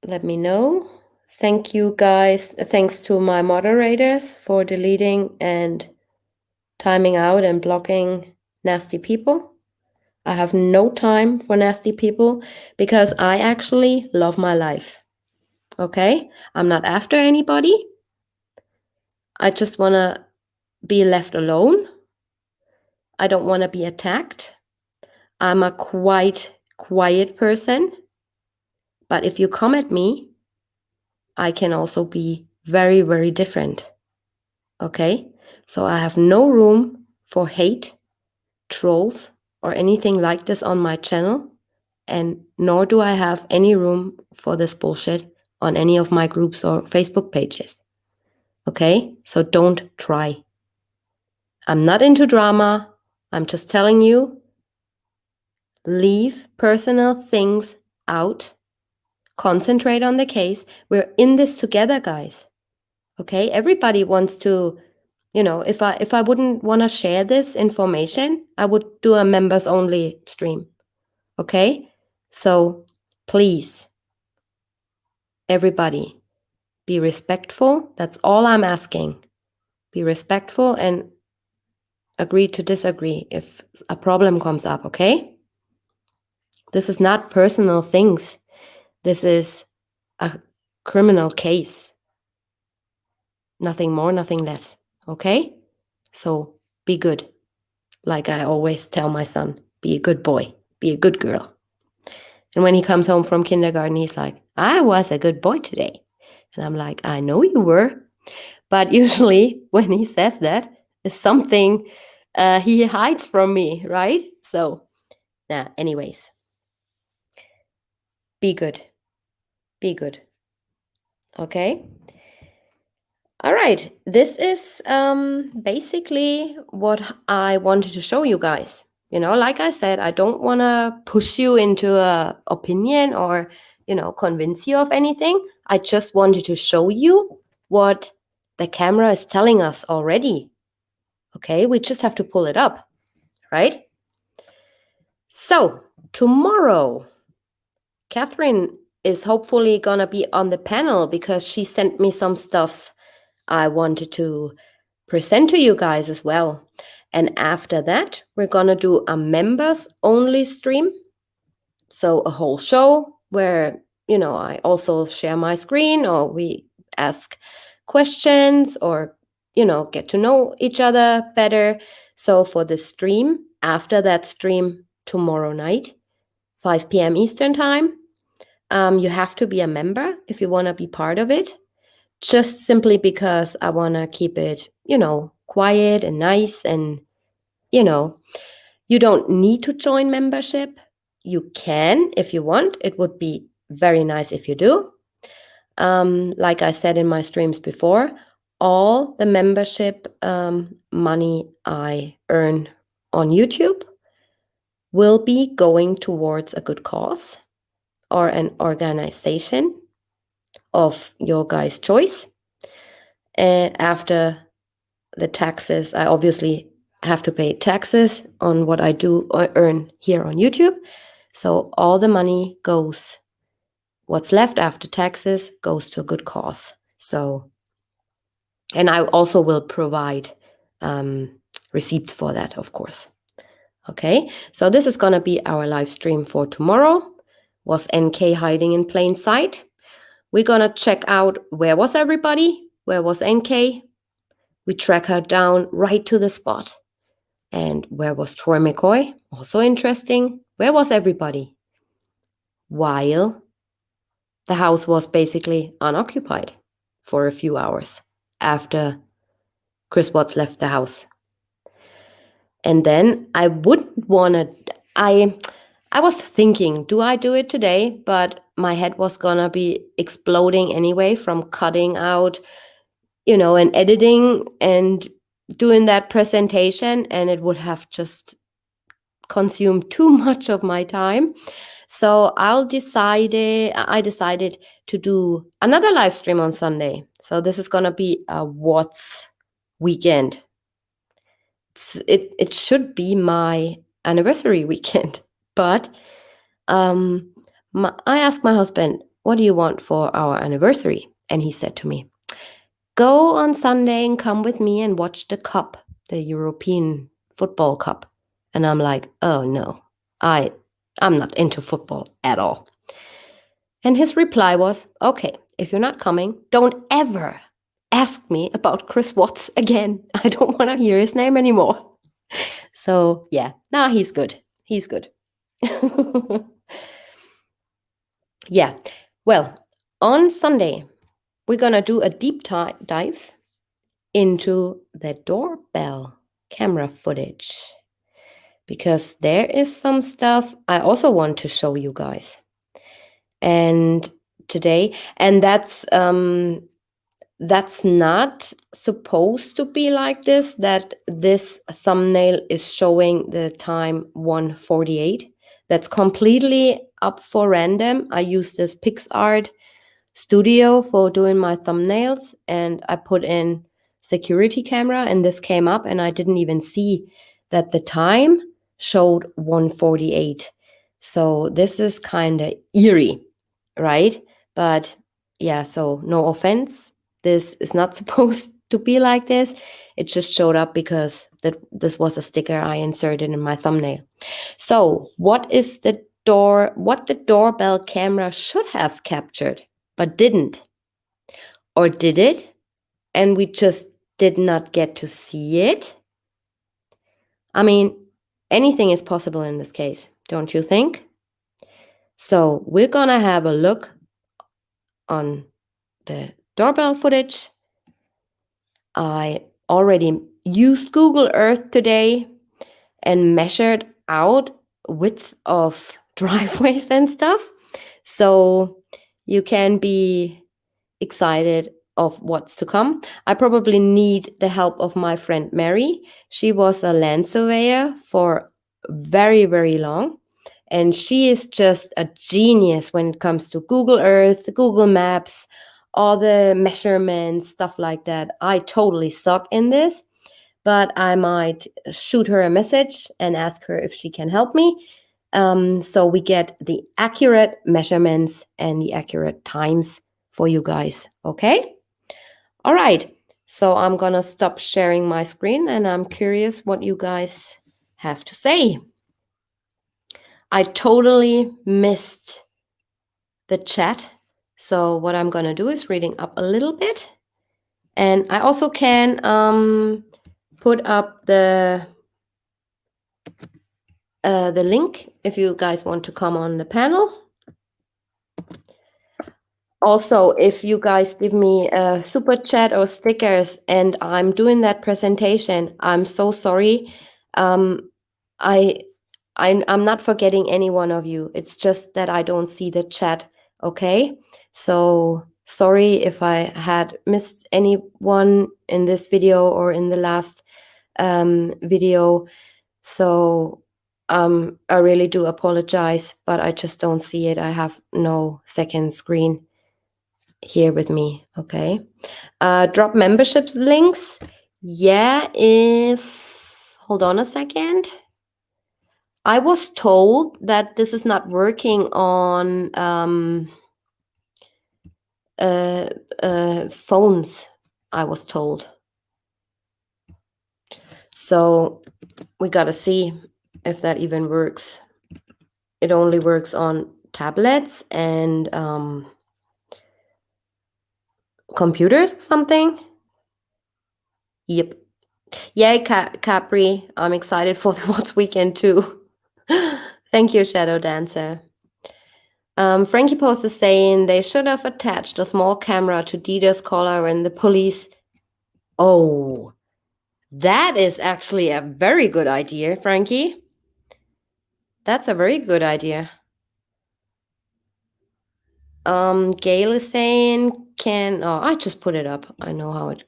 Let me know. Thank you guys. Thanks to my moderators for deleting and timing out and blocking nasty people. I have no time for nasty people because I actually love my life. Okay? I'm not after anybody. I just want to be left alone. I don't want to be attacked. I'm a quite quiet person. But if you come at me, I can also be very, very different. Okay? So I have no room for hate, trolls, or anything like this on my channel. And nor do I have any room for this bullshit on any of my groups or Facebook pages. Okay? So don't try. I'm not into drama. I'm just telling you, leave personal things out. Concentrate on the case. We're in this together, guys. Okay? Everybody wants to, if I wouldn't want to share this information, I would do a members only stream. Okay? So please, everybody, be respectful. That's all I'm asking. Be respectful and agree to disagree if a problem comes up, okay? This is not personal things. This is a criminal case. Nothing more, nothing less, okay? So be good. Like I always tell my son, be a good boy, be a good girl. And when he comes home from kindergarten, he's like, I was a good boy today. And I'm like, I know you were. But usually when he says that, it's something he hides from me, right? So Anyways, be good. Be good. Okay. All right. This is basically what I wanted to show you guys. Like I said, I don't want to push you into a opinion or, convince you of anything. I just wanted to show you what the camera is telling us already. Okay. We just have to pull it up, right? So tomorrow, Catherine is hopefully going to be on the panel because she sent me some stuff I wanted to present to you guys as well. And after that, we're going to do a members only stream. So a whole show where, I also share my screen or we ask questions or, get to know each other better. So for the stream, after that stream tomorrow night, 5 p.m. Eastern time, you have to be a member if you want to be part of it. Just simply because I want to keep it, quiet and nice. And, you don't need to join membership. You can if you want. It would be very nice if you do. Like I said in my streams before, all the membership money I earn on YouTube will be going towards a good cause or an organization of your guys' choice. And after the taxes, I obviously have to pay taxes on what I do or earn here on YouTube. So all the money goes, what's left after taxes goes to a good cause. So, and I also will provide receipts for that, of course. Okay, so this is going to be our live stream for tomorrow. Was NK hiding in plain sight? We're going to check out where was everybody? Where was NK? We track her down right to the spot. And where was Troy McCoy? Also interesting. Where was everybody? While the house was basically unoccupied for a few hours after Chris Watts left the house. And then I wouldn't want to, I was thinking, do I do it today? But my head was gonna be exploding anyway from cutting out, and editing and doing that presentation, and it would have just consumed too much of my time. So I decided to do another live stream on Sunday. So this is gonna be a Watts weekend. It should be my anniversary weekend, but I asked my husband, what do you want for our anniversary? And he said to me, go on Sunday and come with me and watch the cup, the European Football Cup. And I'm like, oh no, I'm not into football at all. And his reply was, okay, if you're not coming, don't ever ask me about Chris Watts again. I don't want to hear his name anymore. So yeah, he's good. He's good. Yeah. Well, on Sunday, we're going to do a deep dive into the doorbell camera footage because there is some stuff I also want to show you guys. And today, and that's not supposed to be like this, that this thumbnail is showing the time 1:48. That's completely up for random. I use this PixArt Studio for doing my thumbnails, and I put in security camera, and this came up, and I didn't even see that the time showed 1:48. So this is kind of eerie, right? But yeah, so no offense. This is not supposed to be like this. It just showed up because this was a sticker I inserted in my thumbnail. So what the doorbell camera should have captured, but didn't? Or did it? And we just did not get to see it? I mean, anything is possible in this case, don't you think? So we're gonna have a look on the doorbell footage. I already used Google Earth today and measured out width of driveways and stuff. So you can be excited of what's to come. I probably need the help of my friend Mary. She was a land surveyor for very, very long. And she is just a genius when it comes to Google Earth, Google Maps, all the measurements, stuff like that. I totally suck in this, but I might shoot her a message and ask her if she can help me. So we get the accurate measurements and the accurate times for you guys. Okay? All right. So I'm going to stop sharing my screen and I'm curious what you guys have to say. I totally missed the chat. So what I'm going to do is reading up a little bit. And I also can put up the link if you guys want to come on the panel. Also, if you guys give me a super chat or stickers and I'm doing that presentation, I'm so sorry. I'm not forgetting any one of you. It's just that I don't see the chat. Okay, so sorry if I had missed anyone in this video or in the last video. So I really do apologize, but I just don't see it. I have no second screen here with me. Okay, drop memberships links. Yeah, if hold on a second. I was told that this is not working on phones, I was told. So we got to see if that even works. It only works on tablets and computers or something. Yep. Yay, Capri. I'm excited for the What's Weekend too. Thank you, Shadow Dancer. Frankie Post is saying they should have attached a small camera to Dita's collar when the police. Oh, that is actually a very good idea, Frankie. That's a very good idea. Gail is saying, I just put it up. I know how it.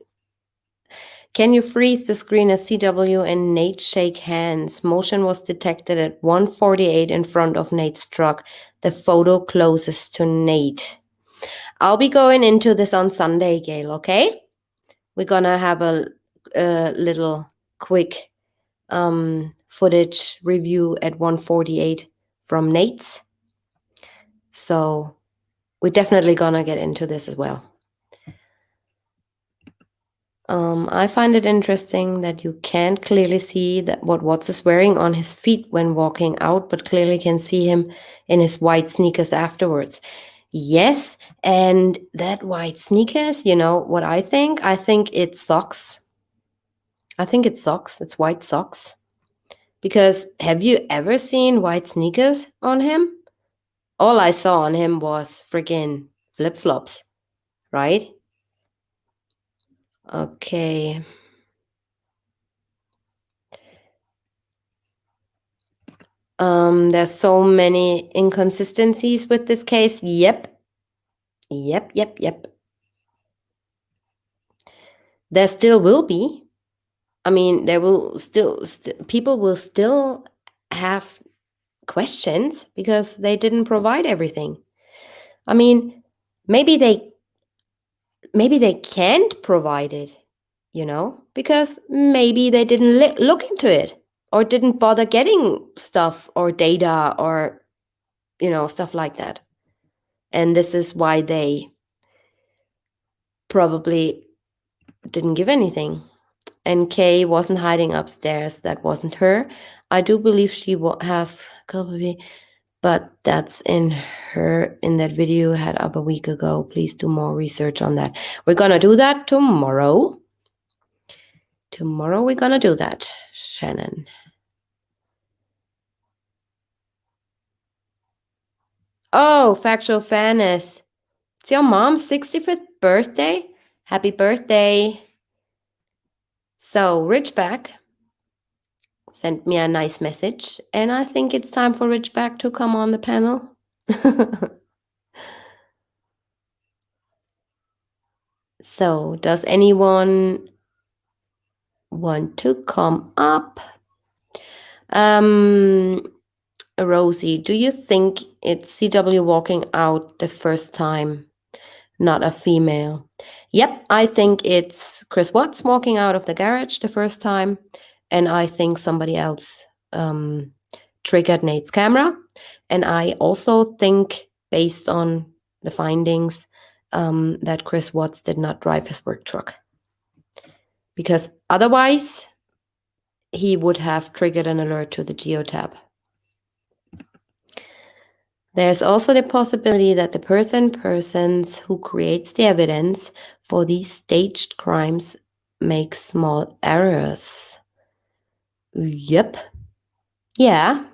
Can you freeze the screen as CW and Nate shake hands? Motion was detected at 1:48 in front of Nate's truck. The photo closest to Nate. I'll be going into this on Sunday, Gail, okay? We're gonna have a little quick footage review at 1:48 from Nate's. So we're definitely gonna get into this as well. I find it interesting that you can't clearly see that what Watts is wearing on his feet when walking out, but clearly can see him in his white sneakers afterwards. Yes, and that white sneakers, you know what I think? I think it's socks. I think it's socks. It's white socks. Because have you ever seen white sneakers on him? All I saw on him was freaking flip-flops, right? Okay. There's so many inconsistencies with this case. Yep. There still will be. I mean, there will still people will still have questions because they didn't provide everything. I mean, maybe they can't provide it, you know, because maybe they didn't look into it or didn't bother getting stuff or data or, you know, stuff like that. And this is why they probably didn't give anything. And Kay wasn't hiding upstairs. That wasn't her. I do believe she has culpability, but that's in that video had up a week ago. Please do more research on that. We're gonna do that tomorrow. Tomorrow we're gonna do that, Shanann. Oh, factual fairness. It's your mom's 65th birthday. Happy birthday. So, Ridgeback, sent me a nice message, and I think it's time for Ridgeback to come on the panel. So, does anyone want to come up? Rosie, do you think it's CW walking out the first time, not a female? Yep, I think it's Chris Watts walking out of the garage the first time, and I think somebody else triggered Nate's camera. And I also think, based on the findings, that Chris Watts did not drive his work truck. Because otherwise, he would have triggered an alert to the GEOTAB. There's also the possibility that the persons who creates the evidence for these staged crimes make small errors. Yep. Yeah.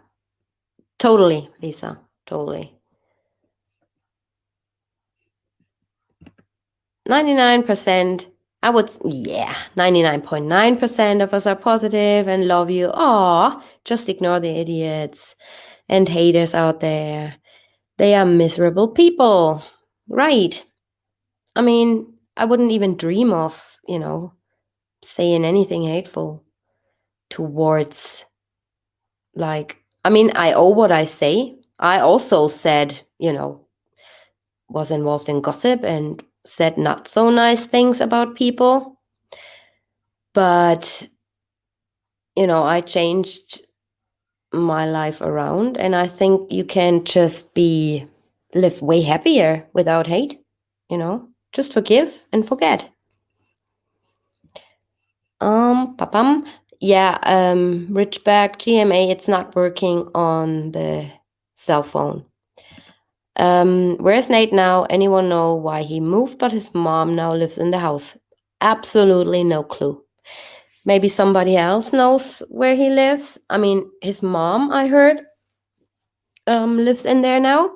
Totally, Lisa. Totally. 99%, 99.9% of us are positive and love you. Aw, just ignore the idiots and haters out there. They are miserable people. Right. I mean, I wouldn't even dream of, saying anything hateful towards, I owe what I say. I also said, was involved in gossip and said not so nice things about people. But, I changed my life around, and I think you can just live way happier without hate, just forgive and forget. Yeah, Ridgeback GMA, it's not working on the cell phone. Where's Nate now? Anyone know why he moved, but his mom now lives in the house? Absolutely no clue. Maybe somebody else knows where he lives. I mean, his mom, I heard, lives in there now,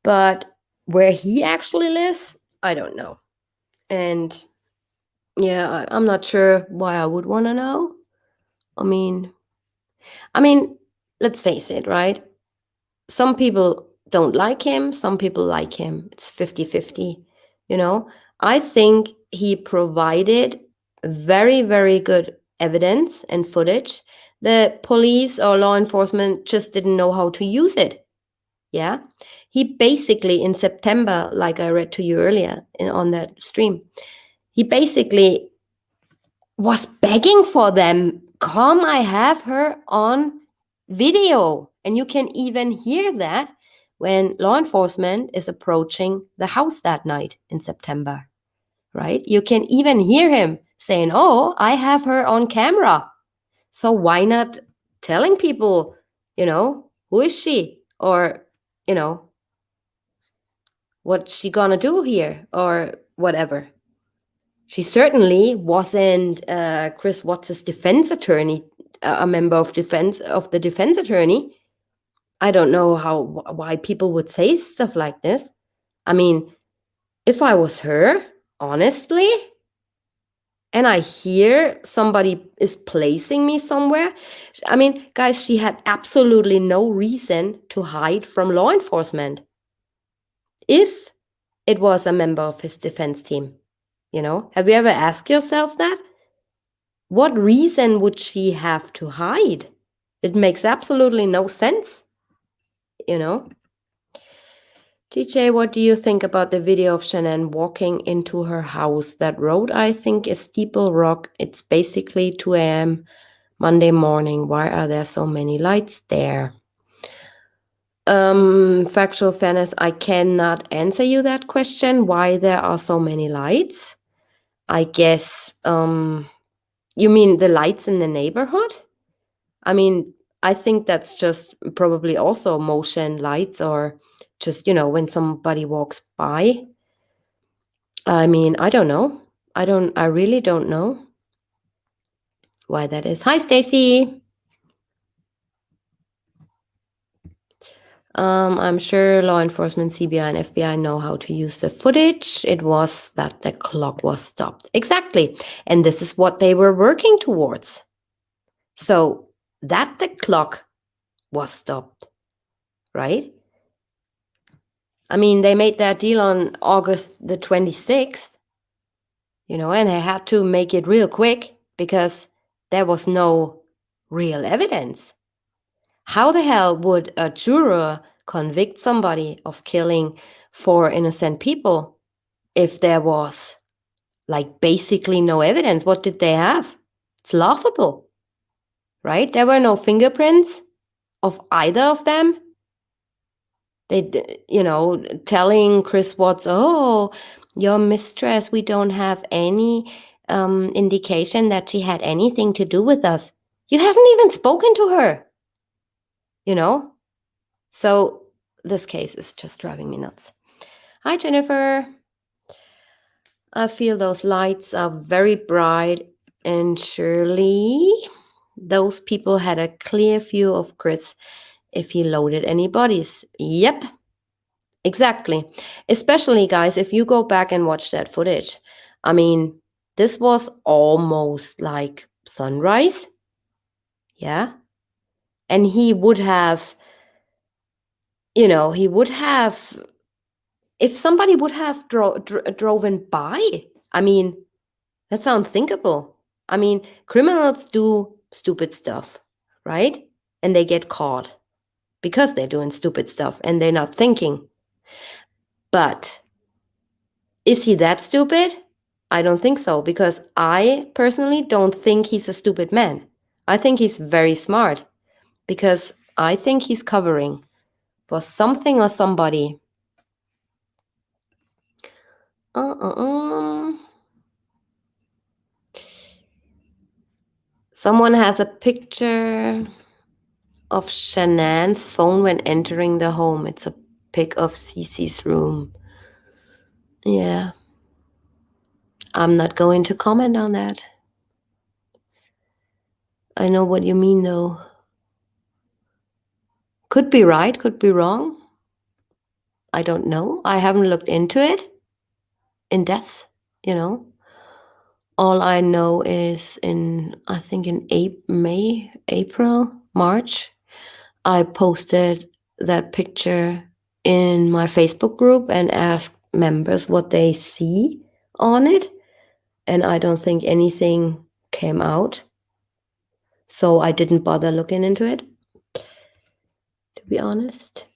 but where he actually lives, I don't know. And yeah, I'm not sure why I would want to know. I mean, let's face it, right? Some people don't like him, some people like him. It's 50-50, I think he provided very, very good evidence and footage. The police or law enforcement just didn't know how to use it. Yeah. He basically, in September, like I read to you earlier on that stream, he basically was begging for them, come, I have her on video. And you can even hear that when law enforcement is approaching the house that night in September, right? You can even hear him saying, oh, I have her on camera. So why not telling people, who is she? Or, what's she gonna do here? Or whatever. She certainly wasn't Chris Watts' defense attorney, a member of the defense attorney. I don't know why people would say stuff like this. I mean, if I was her, honestly, and I hear somebody is placing me somewhere, I mean, guys, she had absolutely no reason to hide from law enforcement if it was a member of his defense team. Have you ever asked yourself that? What reason would she have to hide? It makes absolutely no sense, DJ, what do you think about the video of Shanann walking into her house? That road, I think, is Steeple Rock. It's basically 2 a.m. Monday morning. Why are there so many lights there? Factual fairness, I cannot answer you that question, why there are so many lights. I guess, you mean the lights in the neighborhood? I mean, I think that's just probably also motion lights, or just, when somebody walks by. I mean, I don't know. I really don't know why that is. Hi, Stacy. I'm sure law enforcement, CBI and FBI know how to use the footage. It was that the clock was stopped. Exactly. And this is what they were working towards. So that the clock was stopped, right? I mean, they made that deal on August the 26th, and they had to make it real quick because there was no real evidence. How the hell would a juror convict somebody of killing 4 innocent people if there was, like, basically no evidence? What did they have? It's laughable, right? There were no fingerprints of either of them. They, telling Chris Watts, "Oh, your mistress, we don't have any indication that she had anything to do with us." You haven't even spoken to her, So this case is just driving me nuts. Hi, Jennifer. I feel those lights are very bright, and surely those people had a clear view of Chris if he loaded any bodies. Yep. Exactly. Especially, guys, if you go back and watch that footage. I mean, this was almost like sunrise. Yeah. And he would have, if somebody would have driven by, I mean, that's unthinkable. I mean, criminals do stupid stuff, right? And they get caught because they're doing stupid stuff and they're not thinking. But is he that stupid? I don't think so, because I personally don't think he's a stupid man. I think he's very smart, because I think he's covering for something or somebody. Someone has a picture of Shanann's phone when entering the home. It's a pic of Cece's room. Yeah. I'm not going to comment on that. I know what you mean, though. Could be right, could be wrong. I don't know. I haven't looked into it in depth, All I know is I think in April, March, I posted that picture in my Facebook group and asked members what they see on it. And I don't think anything came out. So I didn't bother looking into it, to be honest.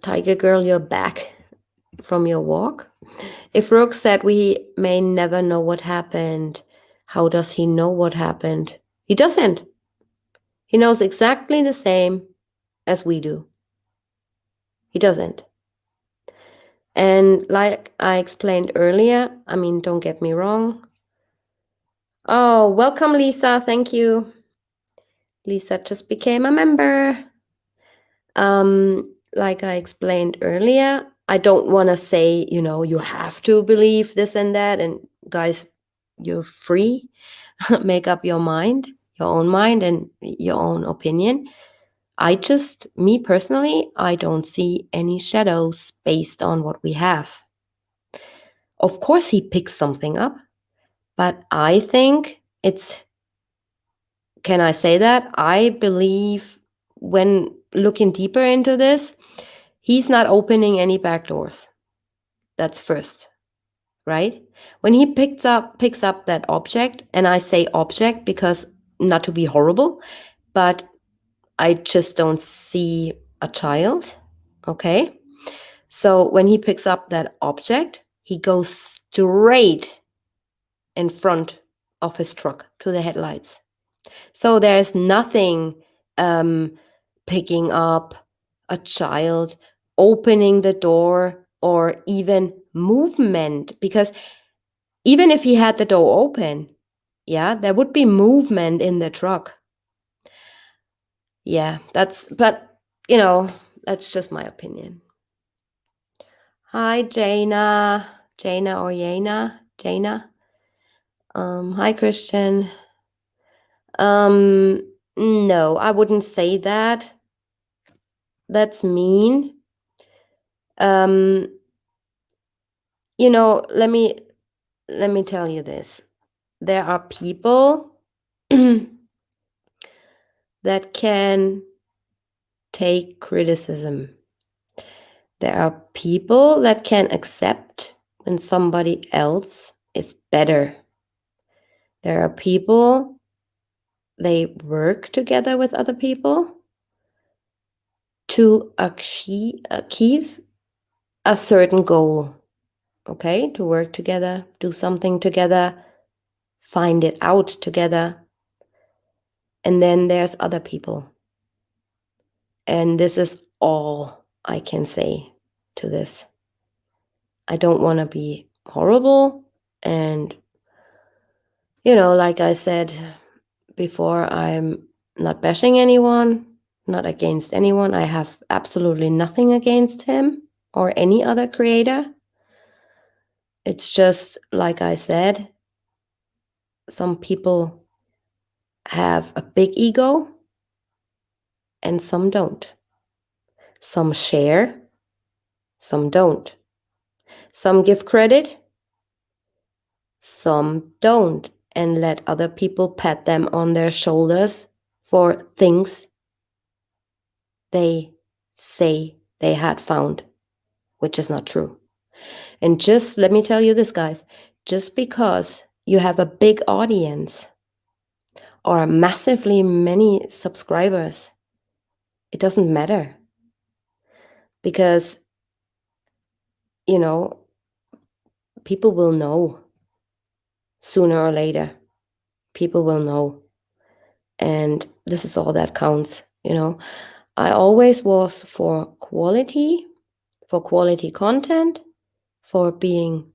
Tiger Girl, you're back from your walk. If Rook said we may never know what happened, how does he know what happened? He doesn't. He knows exactly the same as we do. He doesn't. And like I explained earlier, I mean, don't get me wrong. Oh, welcome, Lisa. Thank you. Lisa just became a member. Like I explained earlier, I don't want to say, you have to believe this and that. And guys, you're free. Make up your own mind and your own opinion. Me personally, I don't see any shadows based on what we have. Of course, he picks something up, but I think can I say that? I believe when looking deeper into this, he's not opening any back doors. That's first, right? When he picks up that object, and I say object because not to be horrible, but I just don't see a child, okay? So when he picks up that object, he goes straight in front of his truck to the headlights. So there's nothing picking up a child, opening the door, or even movement, because even if he had the door open, there would be movement in the truck. Yeah, that's just my opinion. Hi, Jaina or Jaina. Hi, Christian. No, I wouldn't say that. That's mean. Let me tell you this. There are people that can take criticism. There are people that can accept when somebody else is better. There are people, they work together with other people to achieve a certain goal. Okay, to work together, do something together, find it out together. And then there's other people. And this is all I can say to this. I don't want to be horrible. And, like I said before, I'm not bashing anyone, not against anyone. I have absolutely nothing against him or any other creator. It's just, like I said, some people have a big ego and some don't. Some share, some don't. Some give credit, some don't, and let other people pat them on their shoulders for things they say they had found, which is not true. And just let me tell you this, guys, just because you have a big audience or massively many subscribers, it doesn't matter. Because, people will know sooner or later. People will know. And this is all that counts, I always was for quality content, for being,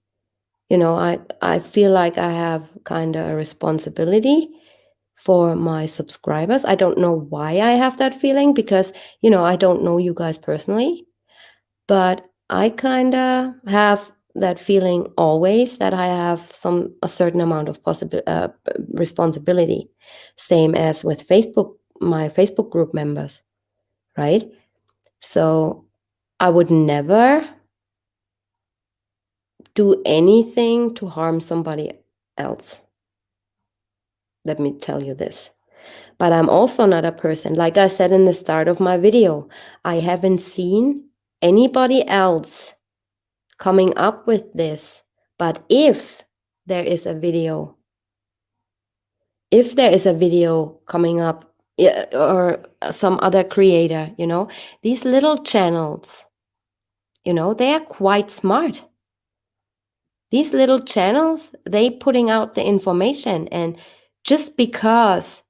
I feel like I have kind of a responsibility for my subscribers. I don't know why I have that feeling because, I don't know you guys personally, but I kind of have that feeling always that I have a certain amount of responsibility. Same as with Facebook, my Facebook group members, right? So I would never do anything to harm somebody else. Let me tell you this. But I'm also not a person, like I said in the start of my video, I haven't seen anybody else coming up with this. But if there is a video coming up, or some other creator, these little channels, they are quite smart. These little channels, they putting out the information, and just because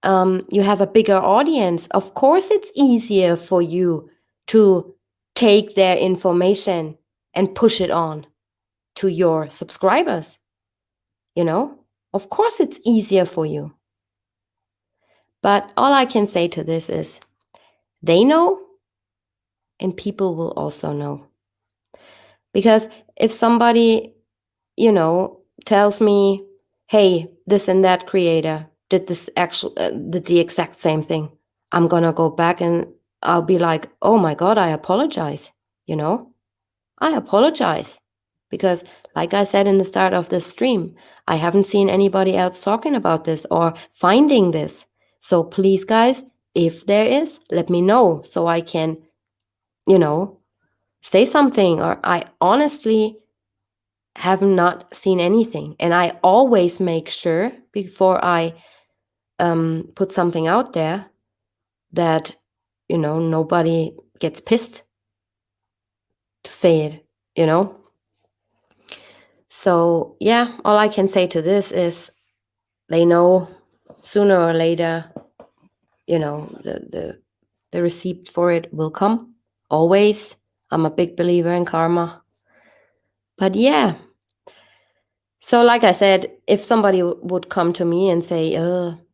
you have a bigger audience, of course it's easier for you to take their information and push it on to your subscribers. Of course it's easier for you. But all I can say to this is they know, and people will also know. Because if somebody, tells me, hey, this and that creator did the exact same thing, I'm gonna go back and I'll be like, oh my God, I apologize. I apologize. Because like I said in the start of the stream, I haven't seen anybody else talking about this or finding this. So please, guys, if there is, let me know so I can, say something. Or I honestly have not seen anything. And I always make sure before I put something out there that, nobody gets pissed to say it. So yeah, all I can say to this is they know sooner or later, the receipt for it will come. Always. I'm a big believer in karma. But yeah. So like I said, if somebody would come to me and say,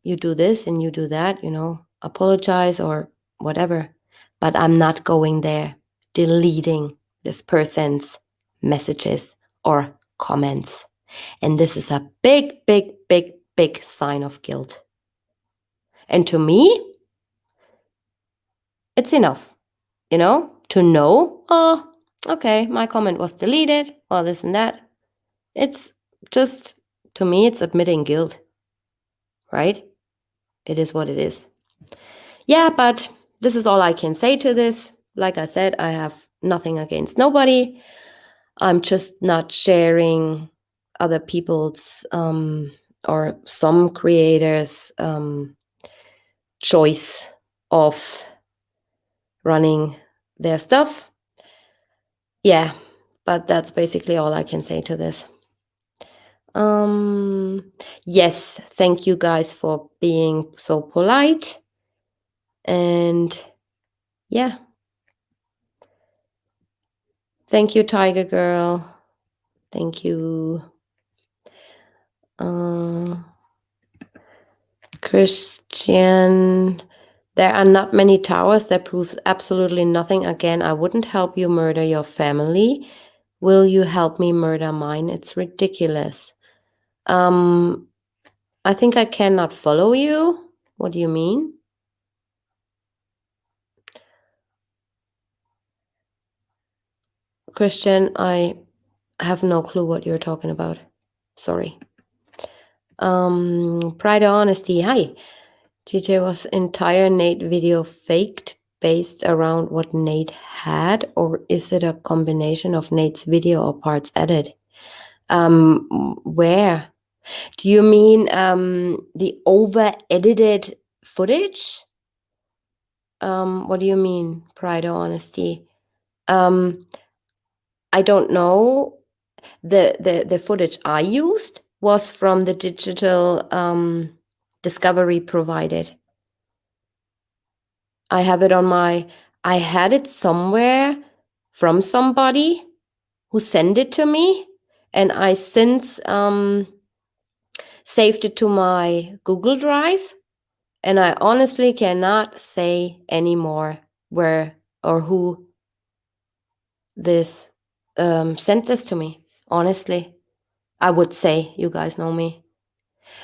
you do this and you do that, apologize or whatever. But I'm not going there deleting this person's messages or comments. And this is a big, big, big, big sign of guilt. And to me, it's enough, to know, oh, okay, my comment was deleted or this and that. It's just, to me, it's admitting guilt, right? it is what it is. Yeah, but this is all I can say to this. Like I said, I have nothing against nobody. I'm just not sharing other people's or some creators' choice of running their stuff. Yeah, but that's basically all I can say to this. Yes, thank you guys for being so polite. And yeah. Thank you, Tiger Girl. Thank you. Christian, there are not many towers. That proves absolutely nothing. Again, I wouldn't help you murder your family. Will you help me murder mine? It's ridiculous. I think I cannot follow you. What do you mean? Christian, I have no clue what you're talking about. Sorry. Pride or honesty. Hi. TJ, was entire Nate video faked based around what Nate had, or is it a combination of Nate's video or parts added? Where? Do you mean the over-edited footage? What do you mean, pride or honesty? I don't know. The footage I used was from the digital discovery provided. I have it on I had it somewhere from somebody who sent it to me, and I since saved it to my Google Drive, and I honestly cannot say anymore where or who this sent this to me. Honestly, I would say, you guys know me.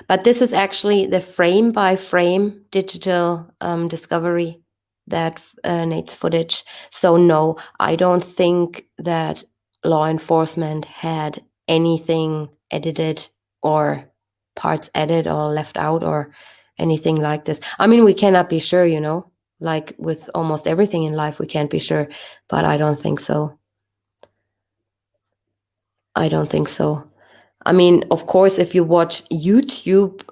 But this is actually the frame by frame digital discovery, that Nate's footage. So no, I don't think that law enforcement had anything edited or parts added or left out or anything like this. I mean, we cannot be sure, you know, like with almost everything in life, we can't be sure, but I don't think so. I don't think so. I mean, of course, if you watch YouTube,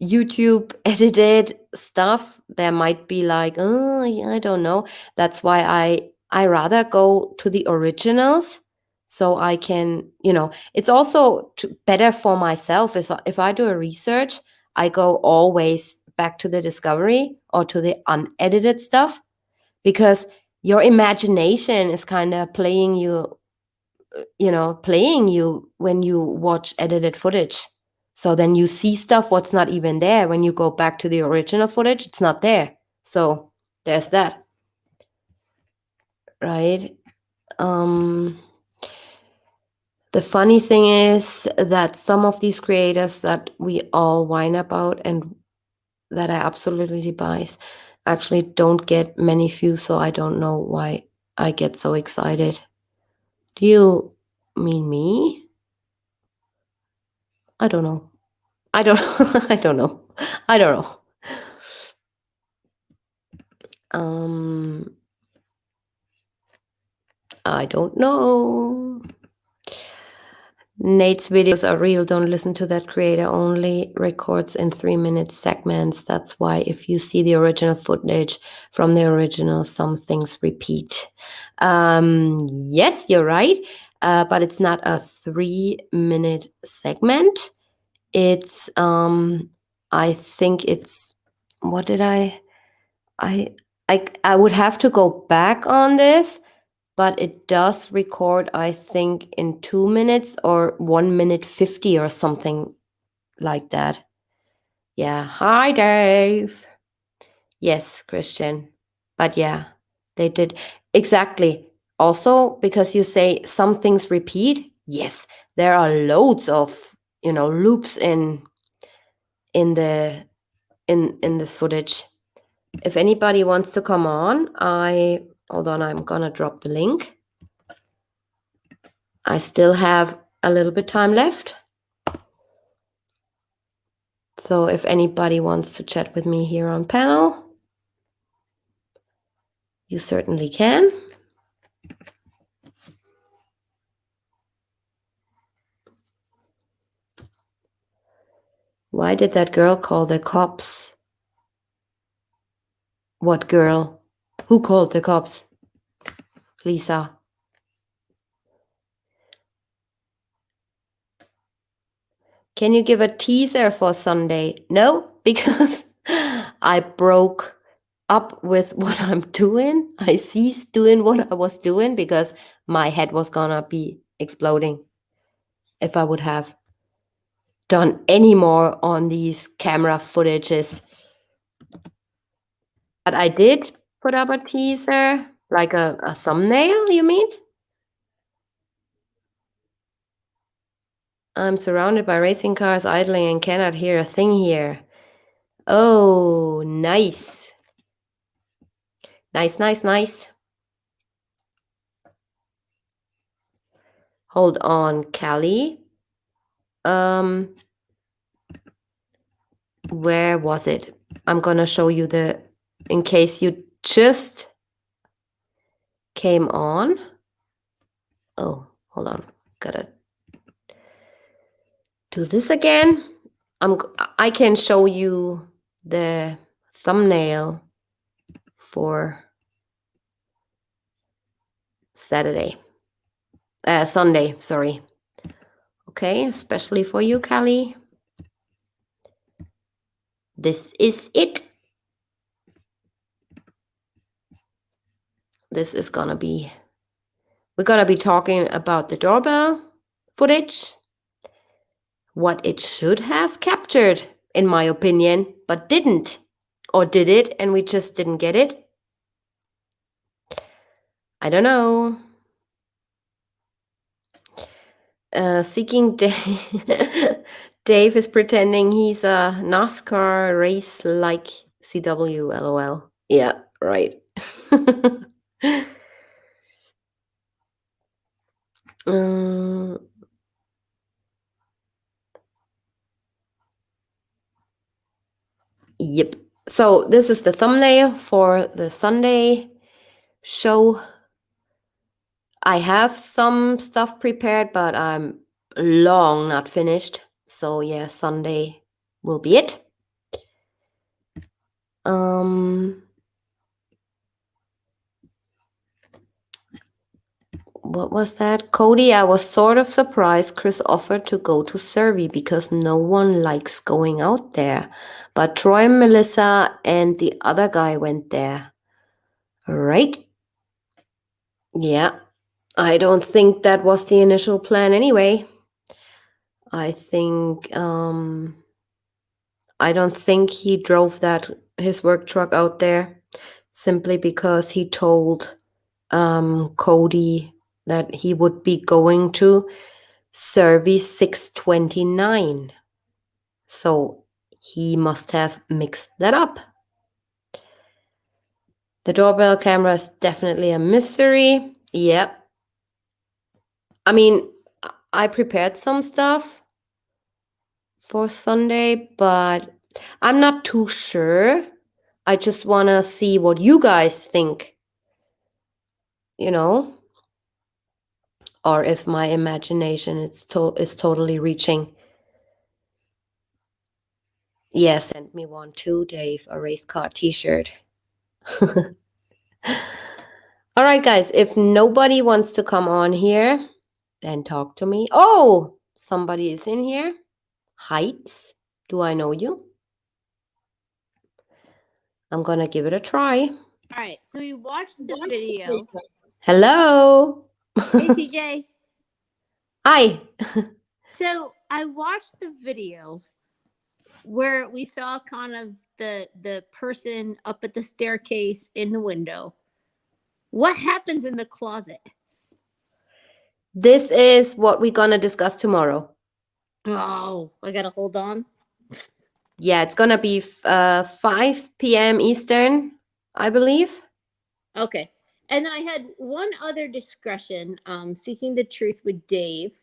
YouTube edited stuff, there might be like, oh, yeah, I don't know. That's why I rather go to the originals, so I can, you know, it's also better for myself. If I do a research, I go always back to the discovery or to the unedited stuff, because your imagination is kind of playing you when you watch edited footage. So then you see stuff what's not even there. When you go back to the original footage, it's not there. So there's that. Right? The funny thing is that some of these creators that we all whine about and that I absolutely despise actually don't get many views, so I don't know why I get so excited. Do you mean me? I don't know. I don't I don't know. I don't know. I don't know. Nate's videos are real. Don't listen to that creator. Only records in 3-minute segments. That's why if you see the original footage from the original, some things repeat. Yes, you're right. But it's not a 3-minute segment. It's I think it's, what did I would have to go back on this, but it does record, I think, in 2 minutes or 1 minute 50 or something like that. Yeah. Hi, Dave. Yes, Christian. But yeah, they did. Exactly. Also, because you say some things repeat. Yes, there are loads of, loops in this footage. If anybody wants to come on, hold on, I'm gonna drop the link. I still have a little bit time left So if anybody wants to chat with me here on panel, you certainly can. Why did that girl call the cops? What girl? Who called the cops? Lisa. Can you give a teaser for Sunday? No, because I broke up with what I'm doing. I ceased doing what I was doing because my head was gonna be exploding if I would have done any more on these camera footages. But I did put up a teaser, like a thumbnail, you mean? I'm surrounded by racing cars idling and cannot hear a thing here. Oh, nice. Nice. Hold on, Callie. Where was it? I'm gonna show you in case you just came on. Oh, hold on. Gotta do this again. I can show you the thumbnail for Sunday, sorry. Okay, especially for you, Callie. This is it. This is gonna be, we're gonna be talking about the doorbell footage, what it should have captured, in my opinion, but didn't. Or did it and we just didn't get it? I don't know. Seeking Dave. Dave is pretending he's a NASCAR race like CW, lol. Yeah, right. Yep. So this is the thumbnail for the Sunday show. I have some stuff prepared, but I'm long not finished. So yeah, Sunday will be it. What was that? Cody, I was sort of surprised Chris offered to go to Cervi because no one likes going out there. But Troy, Melissa, and the other guy went there. Right? Yeah. I don't think that was the initial plan anyway. I don't think he drove his work truck out there simply because he told Cody that he would be going to Cervi 629. So he must have mixed that up. The doorbell camera is definitely a mystery. Yep. I mean, I prepared some stuff for Sunday, but I'm not too sure. I just want to see what you guys think, or if my imagination is totally reaching. Yeah, send me one too, Dave, a race car t-shirt. All right, guys, if nobody wants to come on here and talk to me. Oh, somebody is in here. Heights. Do I know you? I'm going to give it a try. All right, so we watched the video. Hello. Hey, TJ. Hi. So I watched the video where we saw kind of the person up at the staircase in the window. What happens in the closet? This is what we're going to discuss tomorrow. Oh, I got to hold on. Yeah, it's going to be 5 p.m. Eastern, I believe. Okay. And then I had one other discussion, Seeking the Truth with Dave.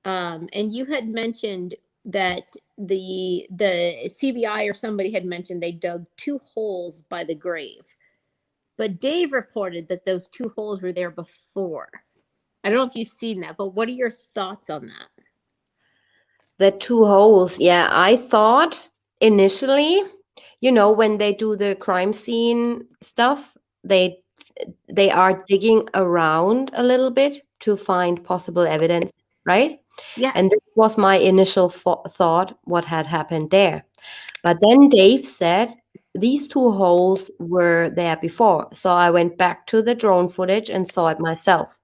And you had mentioned that the CBI or somebody had mentioned they dug 2 holes by the grave. But Dave reported that those 2 holes were there before. I don't know if you've seen that, but what are your thoughts on that? The 2 holes. Yeah, I thought initially, when they do the crime scene stuff, they are digging around a little bit to find possible evidence, right? Yeah. And this was my initial thought, what had happened there. But then Dave said these 2 holes were there before. So I went back to the drone footage and saw it myself.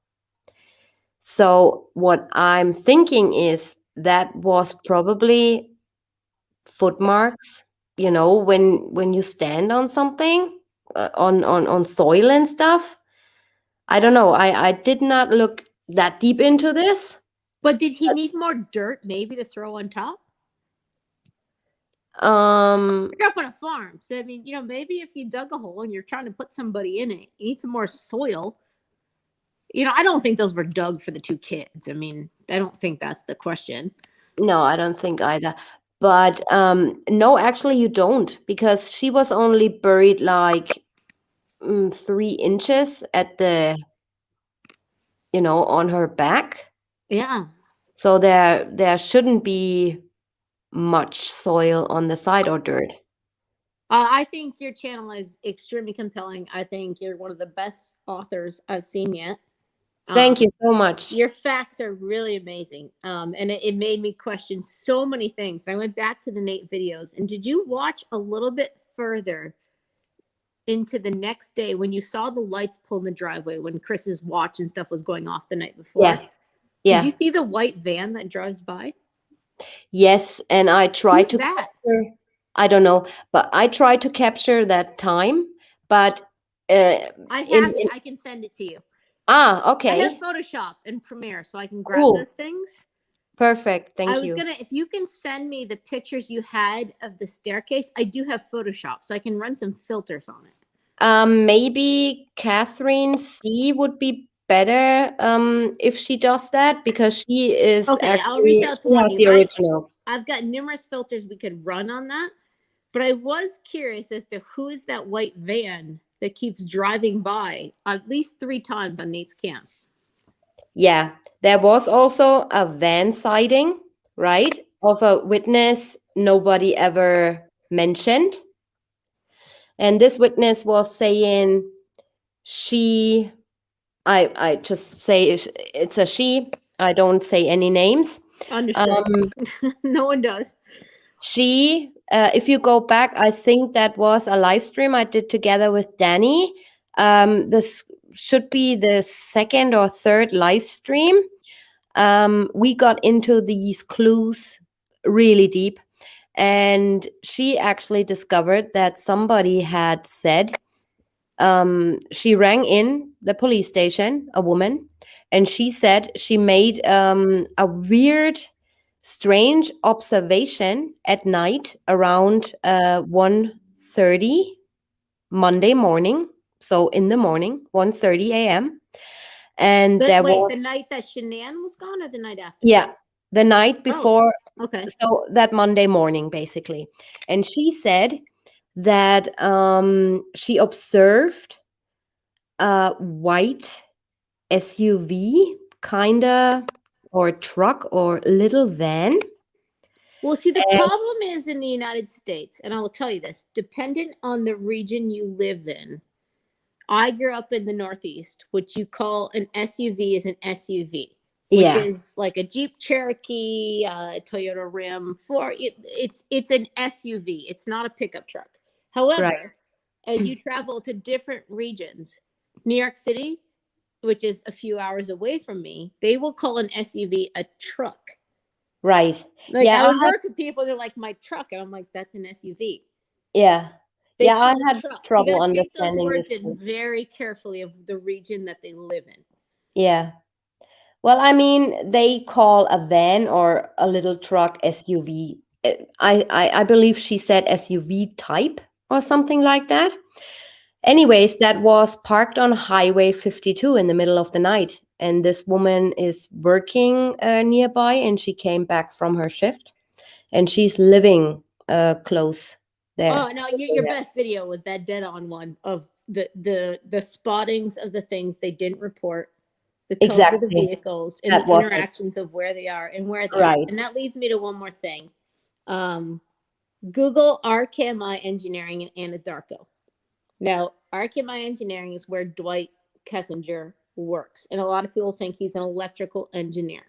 So what I'm thinking is that was probably footmarks, when you stand on something, on soil and stuff. I don't know. I did not look that deep into this. But did he need more dirt maybe to throw on top? Um, I grew up on a farm. So, I mean, maybe if you dug a hole and you're trying to put somebody in it, you need some more soil. I don't think those were dug for the 2 kids. I mean, I don't think that's the question. no, I don't think either. But no, actually, you don't, because she was only buried like 3 inches at the, on her back. Yeah. So there shouldn't be much soil on the side or dirt. I think your channel is extremely compelling. I think you're one of the best authors I've seen yet. Thank you so much. Your facts are really amazing. And it made me question so many things. And I went back to the Nate videos. And did you watch a little bit further into the next day when you saw the lights pull in the driveway when Chris's watch and stuff was going off the night before? Yeah. Yeah. Did you see the white van that drives by? Yes, and I tried Who's to that? capture, I don't know, but I tried to capture that time, but I have it. I can send it to you. I okay. have Photoshop and Premiere, so I can grab Cool. those things. Perfect. Thank you. If you can send me the pictures you had of the staircase, I do have Photoshop, so I can run some filters on it. Maybe Catherine C would be better if she does that, because she is Okay, I'll reach actually, out to she one has of the you. original. I've got numerous filters we could run on that, but I was curious as to who is that white van that keeps driving by at least 3 times on Nate's camp. Yeah, there was also a van sighting, right, of a witness nobody ever mentioned. And this witness was saying I just say it's a she. I don't say any names. Understood. No one does. She, if you go back, I think that was a live stream I did together with Danny. This should be the 2nd or 3rd live stream. We got into these clues really deep, and she actually discovered that somebody had said, she rang in the police station, a woman, and she said she made a weird, strange observation at night around 1:30 Monday morning. So in the morning, 1:30 a.m. And there was, the night that Shanann was gone, or the night after? yeah, the night before. Okay. So that Monday morning, basically. And she said that she observed a white SUV, kinda, or truck, or little van. Well, see, the problem is in the United States, and I will tell you this, dependent on the region you live in. I grew up in the Northeast, which you call an SUV is an SUV, which is like a Jeep Cherokee, Toyota Ram 4. It's an SUV. It's not a pickup truck. However, as you travel to different regions, New York City, which is a few hours away from me, they will call an SUV a truck. Right. Like, I would work with people, they're like, my truck. And I'm like, that's an SUV. Yeah. They I call it had trucks. trouble You gotta take those understanding words this in too. very carefully of the region that they live in. Yeah. Well, I mean, they call a van or a little truck SUV. I believe she said SUV type or something like that. Anyways, that was parked on Highway 52 in the middle of the night. And this woman is working nearby, and she came back from her shift. and she's living close there. Oh no, your best video was that dead on one of the spottings of the things they didn't report, the codes of the Exactly. vehicles, and the That was it. interactions of where they are and where they are. Right. And that leads me to one more thing. Google RKMI Engineering in Anadarko. Now, RKMI Engineering is where Dwight Kessinger works, and a lot of people think he's an electrical engineer.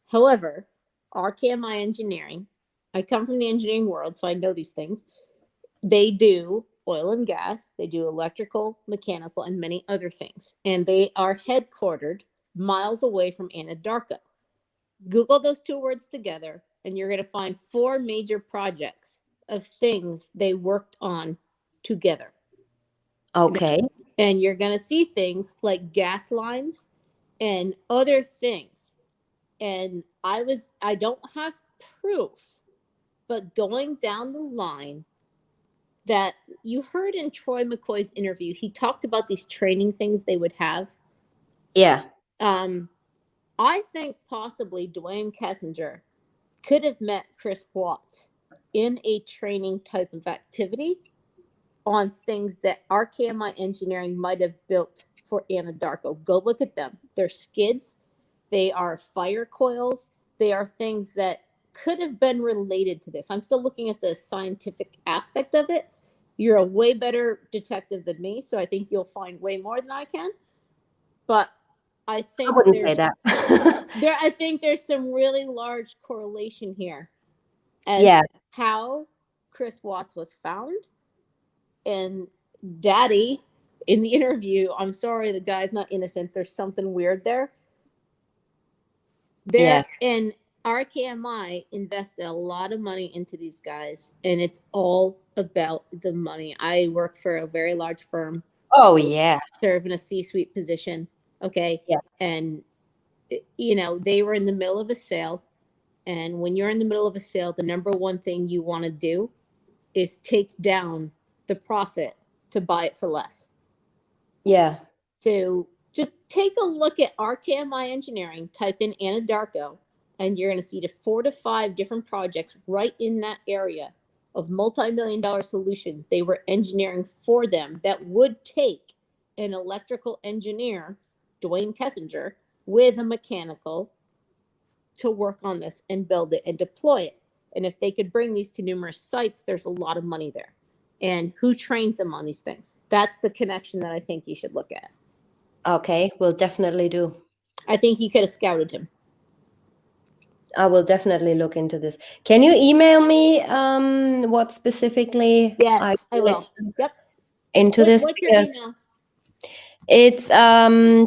However, RKMI Engineering, I come from the engineering world, so I know these things. They do oil and gas, they do electrical, mechanical, and many other things. And they are headquartered miles away from Anadarko. Google those two words together, and you're going to find 4 major projects of things they worked on together. Okay. And you're going to see things like gas lines and other things. And I don't have proof, but going down the line, that you heard in Troy McCoy's interview, he talked about these training things they would have. Yeah. I think possibly Dwayne Kessinger could have met Chris Watts in a training type of activity on things that RKMI Engineering might have built for Anadarko. Go look at them. They're skids, they are fire coils, they are things that could have been related to this. I'm still looking at the scientific aspect of it. You're a way better detective than me, so I think you'll find way more than I can. But I I think wouldn't say that. I think there's some really large correlation here as Yeah. to how Chris Watts was found. And Daddy, in the interview, I'm sorry, the guy's not innocent. There's something weird there. Yeah. And RKMI invested a lot of money into these guys, and it's all about the money. I work for a very large firm. Oh, yeah. Serve in a C-suite position. Okay. Yeah. And they were in the middle of a sale. And when you're in the middle of a sale, the number one thing you want to do is take down the profit to buy it for less. Yeah. So just take a look at RKMI Engineering, type in Anadarko, and you're going to see the 4 to 5 different projects right in that area of multi-million-dollar solutions they were engineering for them that would take an electrical engineer, Dwayne Kessinger, with a mechanical to work on this and build it and deploy it. And if they could bring these to numerous sites, there's a lot of money there. And who trains them on these things? That's the connection that I think you should look at. Okay. We'll definitely do. I think you could have scouted him. I will definitely look into this. Can you email me what specifically I Yes, I can will. look Yep. into this? What's your Because email? it's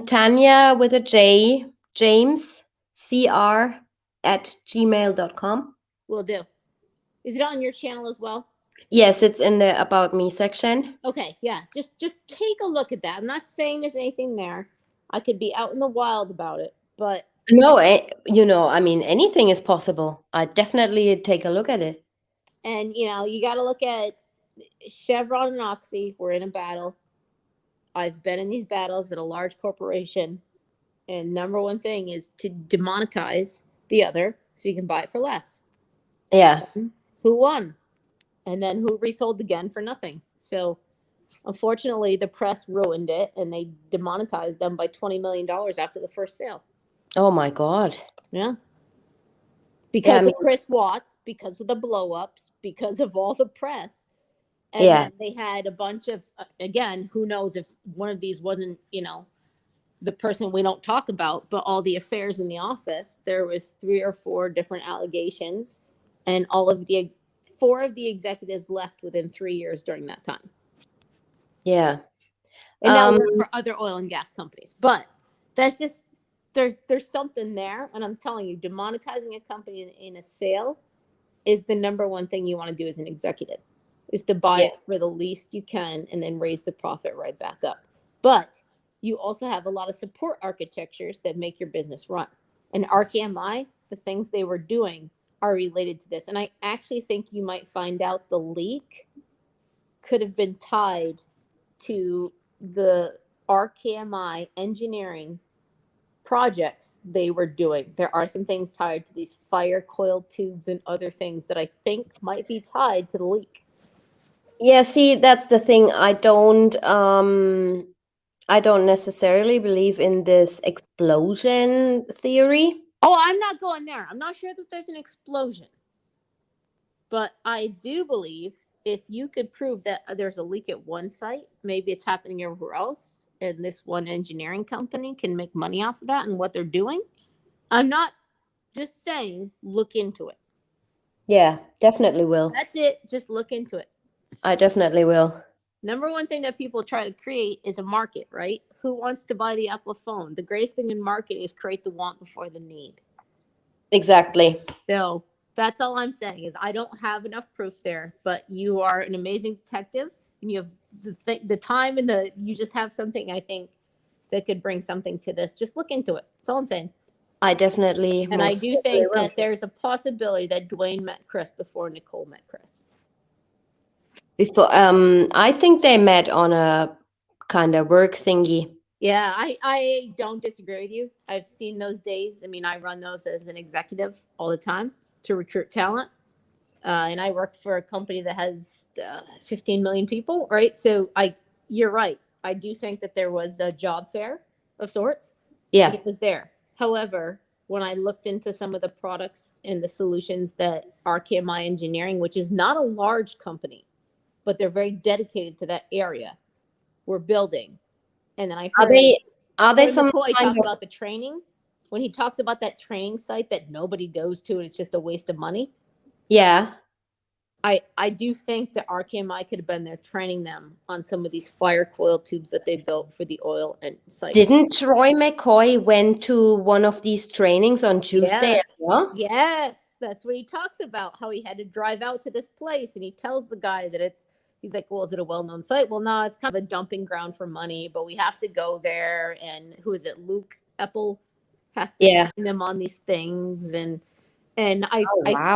Tanya with a J, James, CR at gmail.com. Will do. Is it on your channel as well? Yes, it's in the About Me section. Okay, yeah. Just take a look at that. I'm not saying there's anything there. I could be out in the wild about it, but No, I mean, anything is possible. I definitely take a look at it. and you got to look at Chevron and Oxy. We're in a battle. I've been in these battles at a large corporation, and number one thing is to demonetize the other so you can buy it for less. Yeah. Who won? And then who resold again for nothing? So unfortunately, the press ruined it, and they demonetized them by $20 million after the first sale. Oh my God. Yeah. Yeah, Because I mean, of Chris Watts, because of the blow-ups, because of all the press. And yeah. then they had a bunch of, again, who knows if one of these wasn't, the person we don't talk about, but all the affairs in the office. There was 3 or 4 different allegations, and all of the 4 of the executives left within 3 years during that time. Yeah. And now work for other oil and gas companies. But that's just there's something there, and I'm telling you, demonetizing a company in a sale is the number one thing you want to do as an executive, is to buy Yeah. it for the least you can and then raise the profit right back up. But you also have a lot of support architectures that make your business run. And RKMI, the things they were doing are related to this. And I actually think you might find out the leak could have been tied to the RKMI engineering projects they were doing. There are some things tied to these fire coil tubes and other things that I think might be tied to the leak. Yeah, see, that's the thing. I don't necessarily believe in this explosion theory. Oh, I'm not going there. I'm not sure that there's an explosion. But I do believe if you could prove that there's a leak at one site, maybe it's happening everywhere else, and this one engineering company can make money off of that and what they're doing. I'm not just saying look into it. Yeah, definitely will. That's it. Just look into it. I definitely will. Number one thing that people try to create is a market, right? Who wants to buy the Apple phone? The greatest thing in marketing is create the want before the need. Exactly. So that's all I'm saying is I don't have enough proof there, but you are an amazing detective and you have the time and you just have something I think that could bring something to this. Just look into it. That's all I'm saying. I definitely And I most do definitely think will. that there's a possibility that Dwayne met Chris before Nicole met Chris. Before, I think they met on a kind of work thingy. Yeah, I don't disagree with you. I've seen those days. I mean, I run those as an executive all the time to recruit talent. And I work for a company that has 15 million people, right? So you're right. I do think that there was a job fair of sorts. Yeah. And it was there. However, when I looked into some of the products and the solutions that RKMI Engineering, which is not a large company, but they're very dedicated to that area, we're building. And then I Are heard they some McCoy kind talk of about the training. When he talks about that training site that nobody goes to and it's just a waste of money. Yeah. I do think that RKMI could have been there training them on some of these fire coil tubes that they built for the oil and sites. Didn't Troy McCoy went to one of these trainings on Tuesday Yes. as well? Yes, that's what he talks about, how he had to drive out to this place and he tells the guy that he's like, well, is it a well-known site? Well, no, it's kind of a dumping ground for money, but we have to go there. And who is it? Luke Eppel has to train them on these things. And I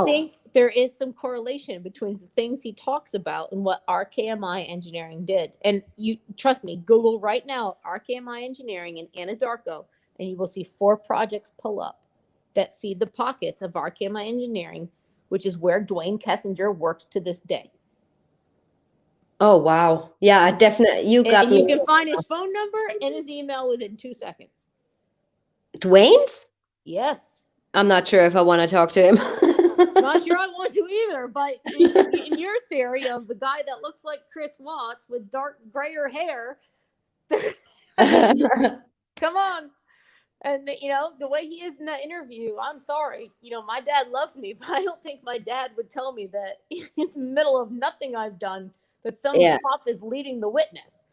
think there is some correlation between the things he talks about and what RKMI Engineering did. And you trust me, Google right now RKMI Engineering in Anadarko, and you will see 4 projects pull up that feed the pockets of RKMI Engineering, which is where Dwayne Kessinger works to this day. Oh wow! Yeah, I definitely you got me. You can find his phone number and his email within 2 seconds. Dwayne's? Yes. I'm not sure if I want to talk to him. Not sure I want to either, but in your theory of the guy that looks like Chris Watts with dark grayer hair, come on. And the way he is in that interview, I'm sorry. My dad loves me, but I don't think my dad would tell me that in the middle of nothing I've done that some cop is leading the witness.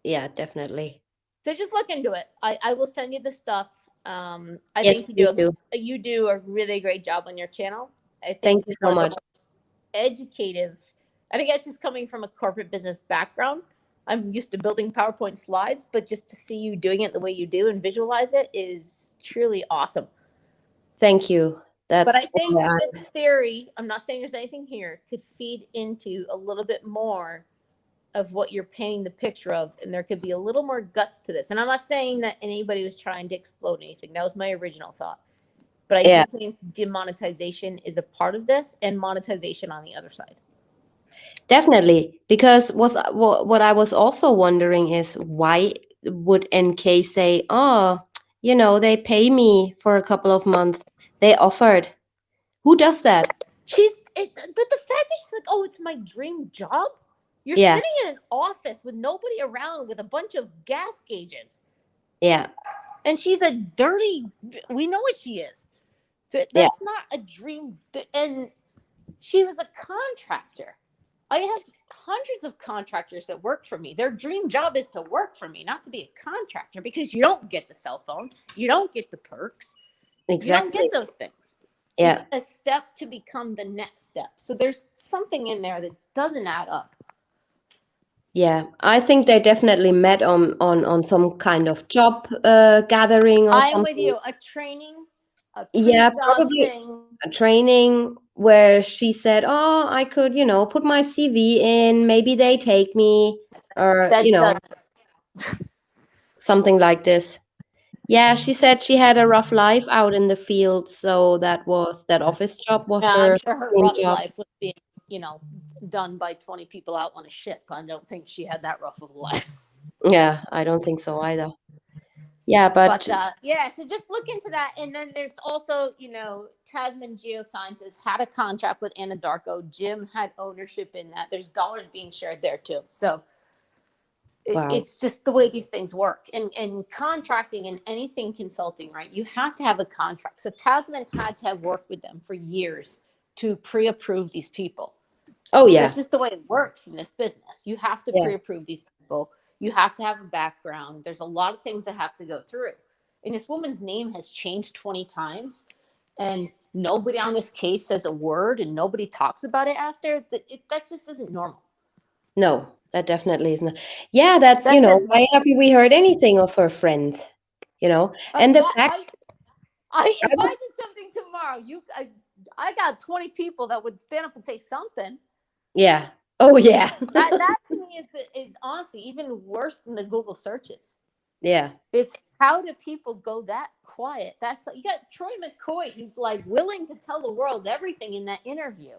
Yeah, definitely. So just look into it. I will send you the stuff. I yes, think you do a really great job on your channel. I think thank you so much. Educative. I think that's just coming from a corporate business background. I'm used to building PowerPoint slides, but just to see you doing it the way you do and visualize it is truly awesome. Thank you. But I think this theory, I'm not saying there's anything here, could feed into a little bit more of what you're painting the picture of, and there could be a little more guts to this. And I'm not saying that anybody was trying to explode anything. That was my original thought. But I do think demonetization is a part of this, and monetization on the other side. Definitely, because what I was also wondering is why would NK say, "Oh, they pay me for a couple of months. They offered." Who does that? The fact that she's like, "Oh, it's my dream job." You're sitting in an office with nobody around with a bunch of gas gauges. Yeah. And she's a dirty. We know what she is. So that's not a dream. And she was a contractor. I have hundreds of contractors that work for me. Their dream job is to work for me, not to be a contractor, because you don't get the cell phone. You don't get the perks. Exactly. You don't get those things. Yeah. It's a step to become the next step. So there's something in there that doesn't add up. Yeah, I think they definitely met on some kind of job gathering or something. I'm with you. A training. Probably thing. a training where she said, "Oh, I could, put my CV in. Maybe they take me," or something like this. Yeah, she said she had a rough life out in the field, so that office job was Yeah, I'm her sure her dream rough job. life was being, done by 20 people out on a ship. I don't think she had that rough of a life. Yeah, I don't think so either. Yeah, but But yeah, so just look into that. And then there's also, Tasman Geosciences had a contract with Anadarko. Jim had ownership in that. There's dollars being shared there too. So wow. it's just the way these things work. And contracting and anything consulting, right? You have to have a contract. So Tasman had to have worked with them for years to pre-approve these people. Oh That's yeah. just the way it works in this business. You have to Yeah. pre-approve these people. You have to have a background. There's a lot of things that have to go through. And this woman's name has changed 20 times, and nobody on this case says a word, and nobody talks about it after. That just isn't normal. No, that definitely isn't. Yeah, that's, That says why nothing. haven't we heard anything of her friend? And the Yeah, fact I if I was, did something tomorrow, I got 20 people that would stand up and say something. yeah. Oh yeah. That to me is honestly even worse than the Google searches. Yeah. It's how do people go that quiet? That's you got Troy McCoy, who's like willing to tell the world everything in that interview.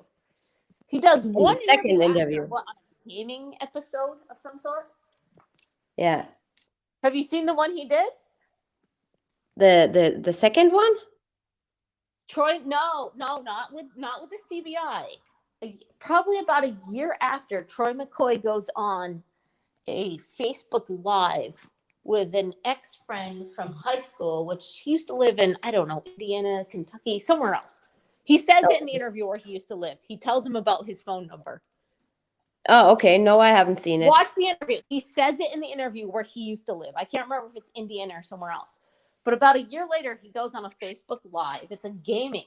He does In one the interview second after interview. what on a gaming episode of some sort. Yeah. Have you seen the one he did? The second one? Troy, no, not with the CBI. Probably about a year after, Troy McCoy goes on a Facebook Live with an ex friend from high school, which he used to live in, I don't know, Indiana, Kentucky, somewhere else. He says it in the Oh. interview where he used to live. He tells him about his phone number. Oh, okay. No, I haven't seen it. Watch the interview. He says it in the interview where he used to live. I can't remember if it's Indiana or somewhere else. But about a year later, he goes on a Facebook Live. It's a gaming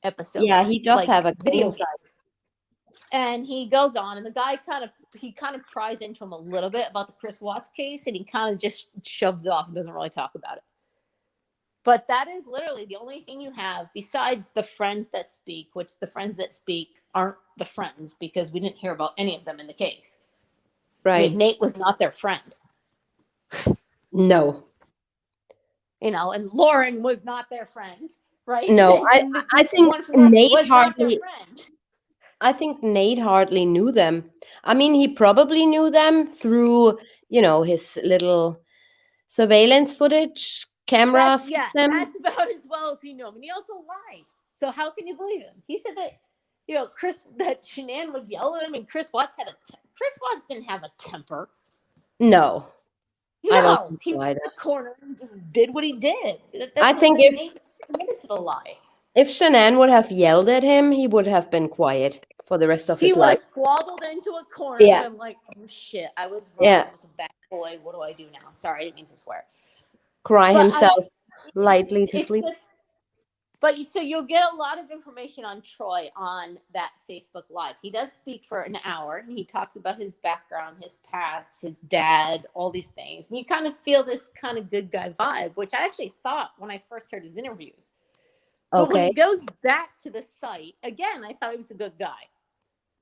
episode, Yeah, he does like have a video gaming games. side. And he goes on, and the guy kind of pries into him a little bit about the Chris Watts case, and he kind of just shoves it off and doesn't really talk about it. But that is literally the only thing you have besides the friends that speak, which the friends that speak aren't the friends because we didn't hear about any of them in the case. Right. I mean, Nate was not their friend, No. and Lauren was not their friend, right? No, And I the think one from Russia was not their friend. Nate hardly knew them. I mean, he probably knew them through, his little surveillance footage camera system. That's about as well as he knew him. And he also lied. So how can you believe him? He said that, that Shanann would yell at him, and Chris Watts didn't have a temper. No, I don't No, think he so was in either. the corner and just did what he did. I That's think the Nate committed to the lie. if Shanann would have yelled at him, he would have been quiet for the rest of He his would life. have squabbled into a corner and Yeah, been like, "Oh shit, I was wrong. yeah. I was a bad boy. What do I do now? Sorry, I didn't mean to swear." Cry But himself lightly to it's sleep. just. But so you'll get a lot of information on Troy on that Facebook Live. He does speak for an hour, and he talks about his background, his past, his dad, all these things. And you kind of feel this kind of good guy vibe, which I actually thought when I first heard his interviews. But when Okay. he goes back to the site, again, I thought he was a good guy.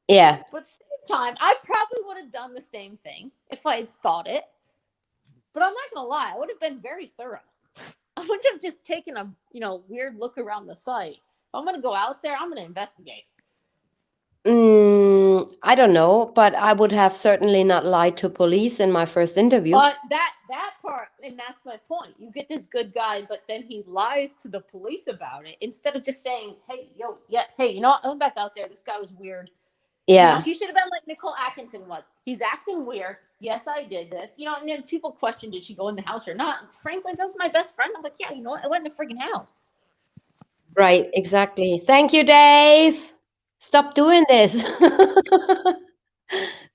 Yeah. But at the same time, I probably would have done the same thing if I had thought it. But I'm not going to lie, I would have been very thorough. I wouldn't have just taken a weird look around the site. If I'm going to go out there, I'm going to investigate. I don't know, but I would have certainly not lied to police in my first interview. But that part, and that's my point. You get this good guy, but then he lies to the police about it instead of just saying, "Hey, hey, you know what? I went back out there. This guy was weird." Yeah. He should have been like Nicole Atkinson was. He's acting weird. Yes, I did this. And then people question, did she go in the house or not? Frankly, that was my best friend. I'm like, yeah, you know what? I went in the freaking house. Right, exactly. Thank you, Dave. Stop doing this.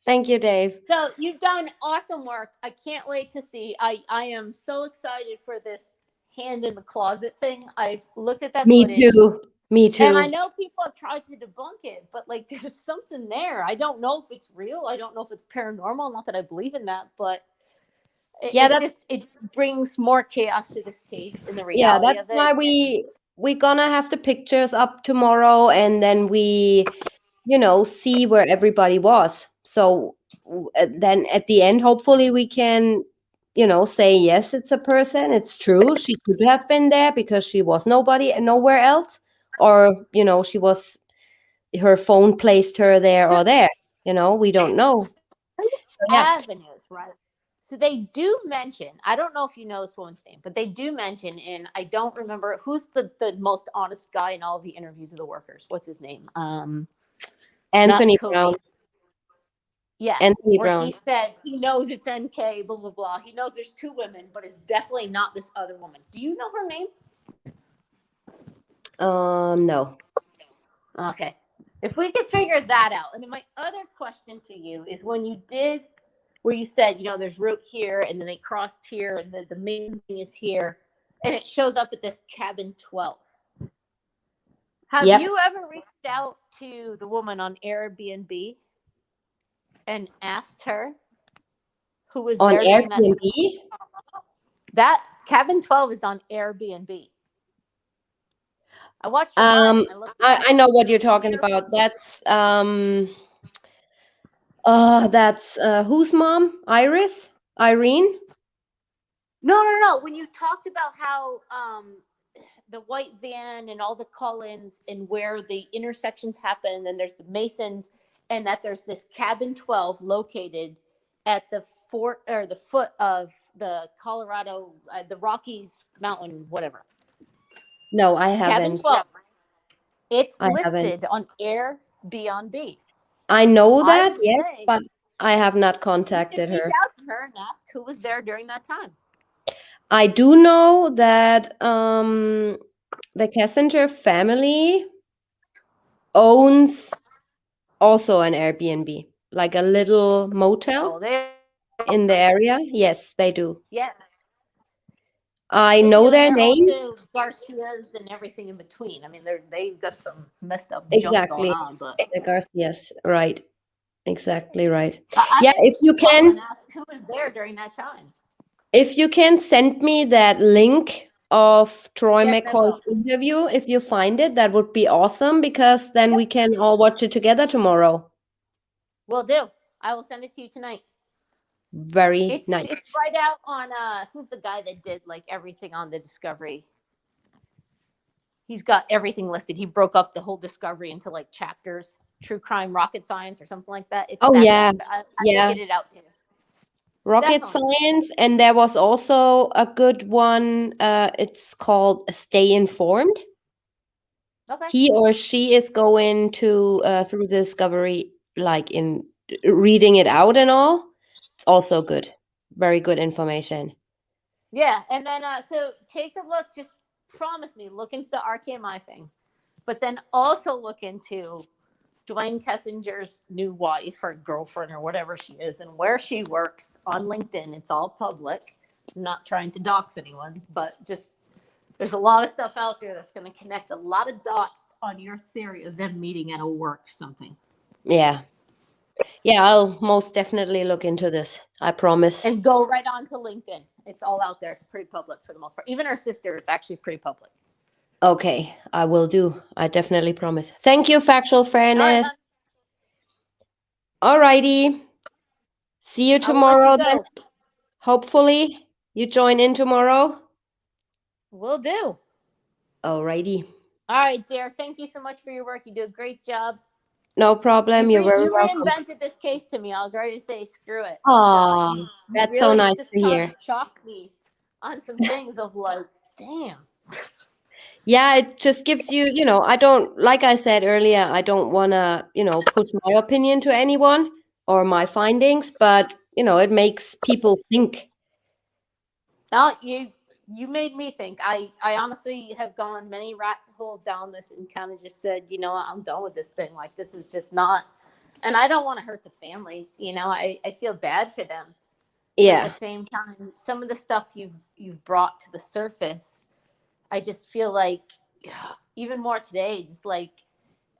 Thank you, Dave. So you've done awesome work. I can't wait to see. I am so excited for this hand in the closet thing. I've looked at that Me footage. too. Me too. And I know people have tried to debunk it, but like there's something there. I don't know if it's real. I don't know if it's paranormal. Not that I believe in that, but it brings more chaos to this case in the reality of it. Why we're gonna have the pictures up tomorrow, and then we, see where everybody was. So then at the end, hopefully we can, say yes, it's a person. It's true. She could have been there because she was nobody and nowhere else, or she was her phone placed her there or there. We don't know. So yeah. Avenues, right? So they do mention, I don't know if you know this woman's name, but they do mention, and I don't remember who's the most honest guy in all of the interviews of the workers. What's his name? Not Anthony Brown. Cody. Yes, Anthony where Brown. he says he knows it's NK, blah blah blah. He knows there's two women, but it's definitely not this other woman. Do you know her name? No. Okay. If we could figure that out. And then my other question to you is when you did, where you said, there's rope here and then they crossed here and the main thing is here and it shows up at this cabin 12. Have Yep. you ever reached out to the woman on Airbnb and asked her who was On there during that time? Airbnb? That cabin 12 is on Airbnb. I watched it live and I looked. I know what you're talking about. That's whose mom? Iris? Irene? No. When you talked about how the white van and all the call-ins and where the intersections happen, and there's the Masons, and that there's this cabin 12 located at the foot of the Colorado, the Rockies Mountain, whatever. No, I Cabin haven't. 12. It's I listed haven't. on Airbnb. I know I that, would yes, say but I have not you should contacted reach her. out to her and ask who was there during that time. I do know that the Kessinger family owns also an Airbnb, like a little motel Oh, they in the area. Yes, they do. yes. I They know do, and their they're names. also Garcias and everything in between. I mean, they've got some messed up junk going Exactly. on, but The Garcias, right. Exactly right. I Yeah, think you should call them and ask who was there during that time. if you can send me that link of Troy Yes, I will. McCoy's interview, if you find it, that would be awesome because then we can all watch it together tomorrow. Will do. I will send it to you tonight. Very nice. It's right out on who's the guy that did like everything on the Discovery? He's got everything listed. He broke up the whole Discovery into like chapters, true crime, rocket science, or something like that. It's Oh, that yeah. guy. I Yeah. will get it out to you. Rocket Definitely. science, and there was also a good one. It's called Stay Informed. Okay. He or she is going to through the Discovery, like in reading it out and all. It's also good. Very good information. Yeah, and then so take a look. Just promise me, look into the RKMI thing, but then also look into Dwayne Kessinger's new wife or girlfriend or whatever she is and where she works on LinkedIn. It's all public. I'm not trying to dox anyone, but just there's a lot of stuff out there that's going to connect a lot of dots on your theory of them meeting at a work something. Yeah. Yeah, I'll most definitely look into this. I promise. And go right on to LinkedIn. It's all out there. It's pretty public for the most part. Even her sister is actually pretty public. Okay, I will do. I definitely promise. Thank you, Factual Fairness. All righty. See you tomorrow then. Hopefully you join in tomorrow. Will do. All righty. All right, dear. Thank you so much for your work. You do a great job. No problem. You're very welcome. You reinvented this case to me. I was ready to say screw it. Oh, that's really so nice to hear. Shocked me on some things of like, damn. Yeah, it just gives you, I don't, like I said earlier, I don't want to, push my opinion to anyone or my findings, but, it makes people think. No, you made me think. I honestly have gone many rat holes down this and kind of just said, I'm done with this thing. Like, this is just not, and I don't want to hurt the families. I feel bad for them. Yeah. But at the same time, some of the stuff you've brought to the surface, I just feel like even more today, just like,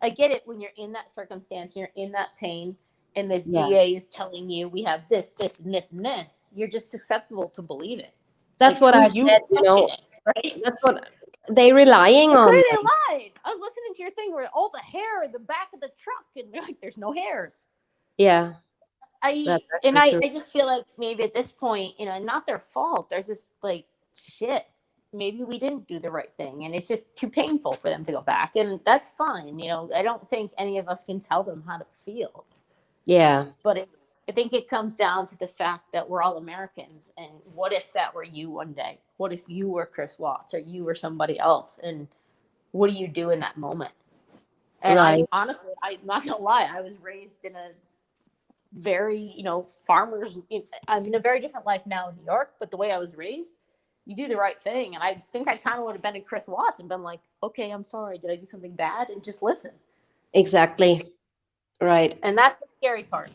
I get it when you're in that circumstance, you're in that pain, and this DA is telling you we have this, this, and this, and this. You're just susceptible to believe it. That's what I said, right? That's what they relying on. They lied. I was listening to your thing where all the hair in the back of the truck, and you're like, there's no hairs. Yeah. I That's and actually true. I just feel like maybe at this point, not their fault. They're just like, shit. Maybe we didn't do the right thing, and it's just too painful for them to go back, and that's fine. I don't think any of us can tell them how to feel, Yeah, but I think it comes down to the fact that we're all Americans, and what if that were you one day? What if you were Chris Watts or you were somebody else, and what do you do in that moment? And I right. honestly, I'm not gonna lie, I was raised in a very, farmers. I'm in a very different life now in New York, but the way I was raised, you do the right thing. And I think I kind of would have been in Chris Watts and been like, okay, I'm sorry. Did I do something bad? And just listen. Exactly. Right. And that's the scary part.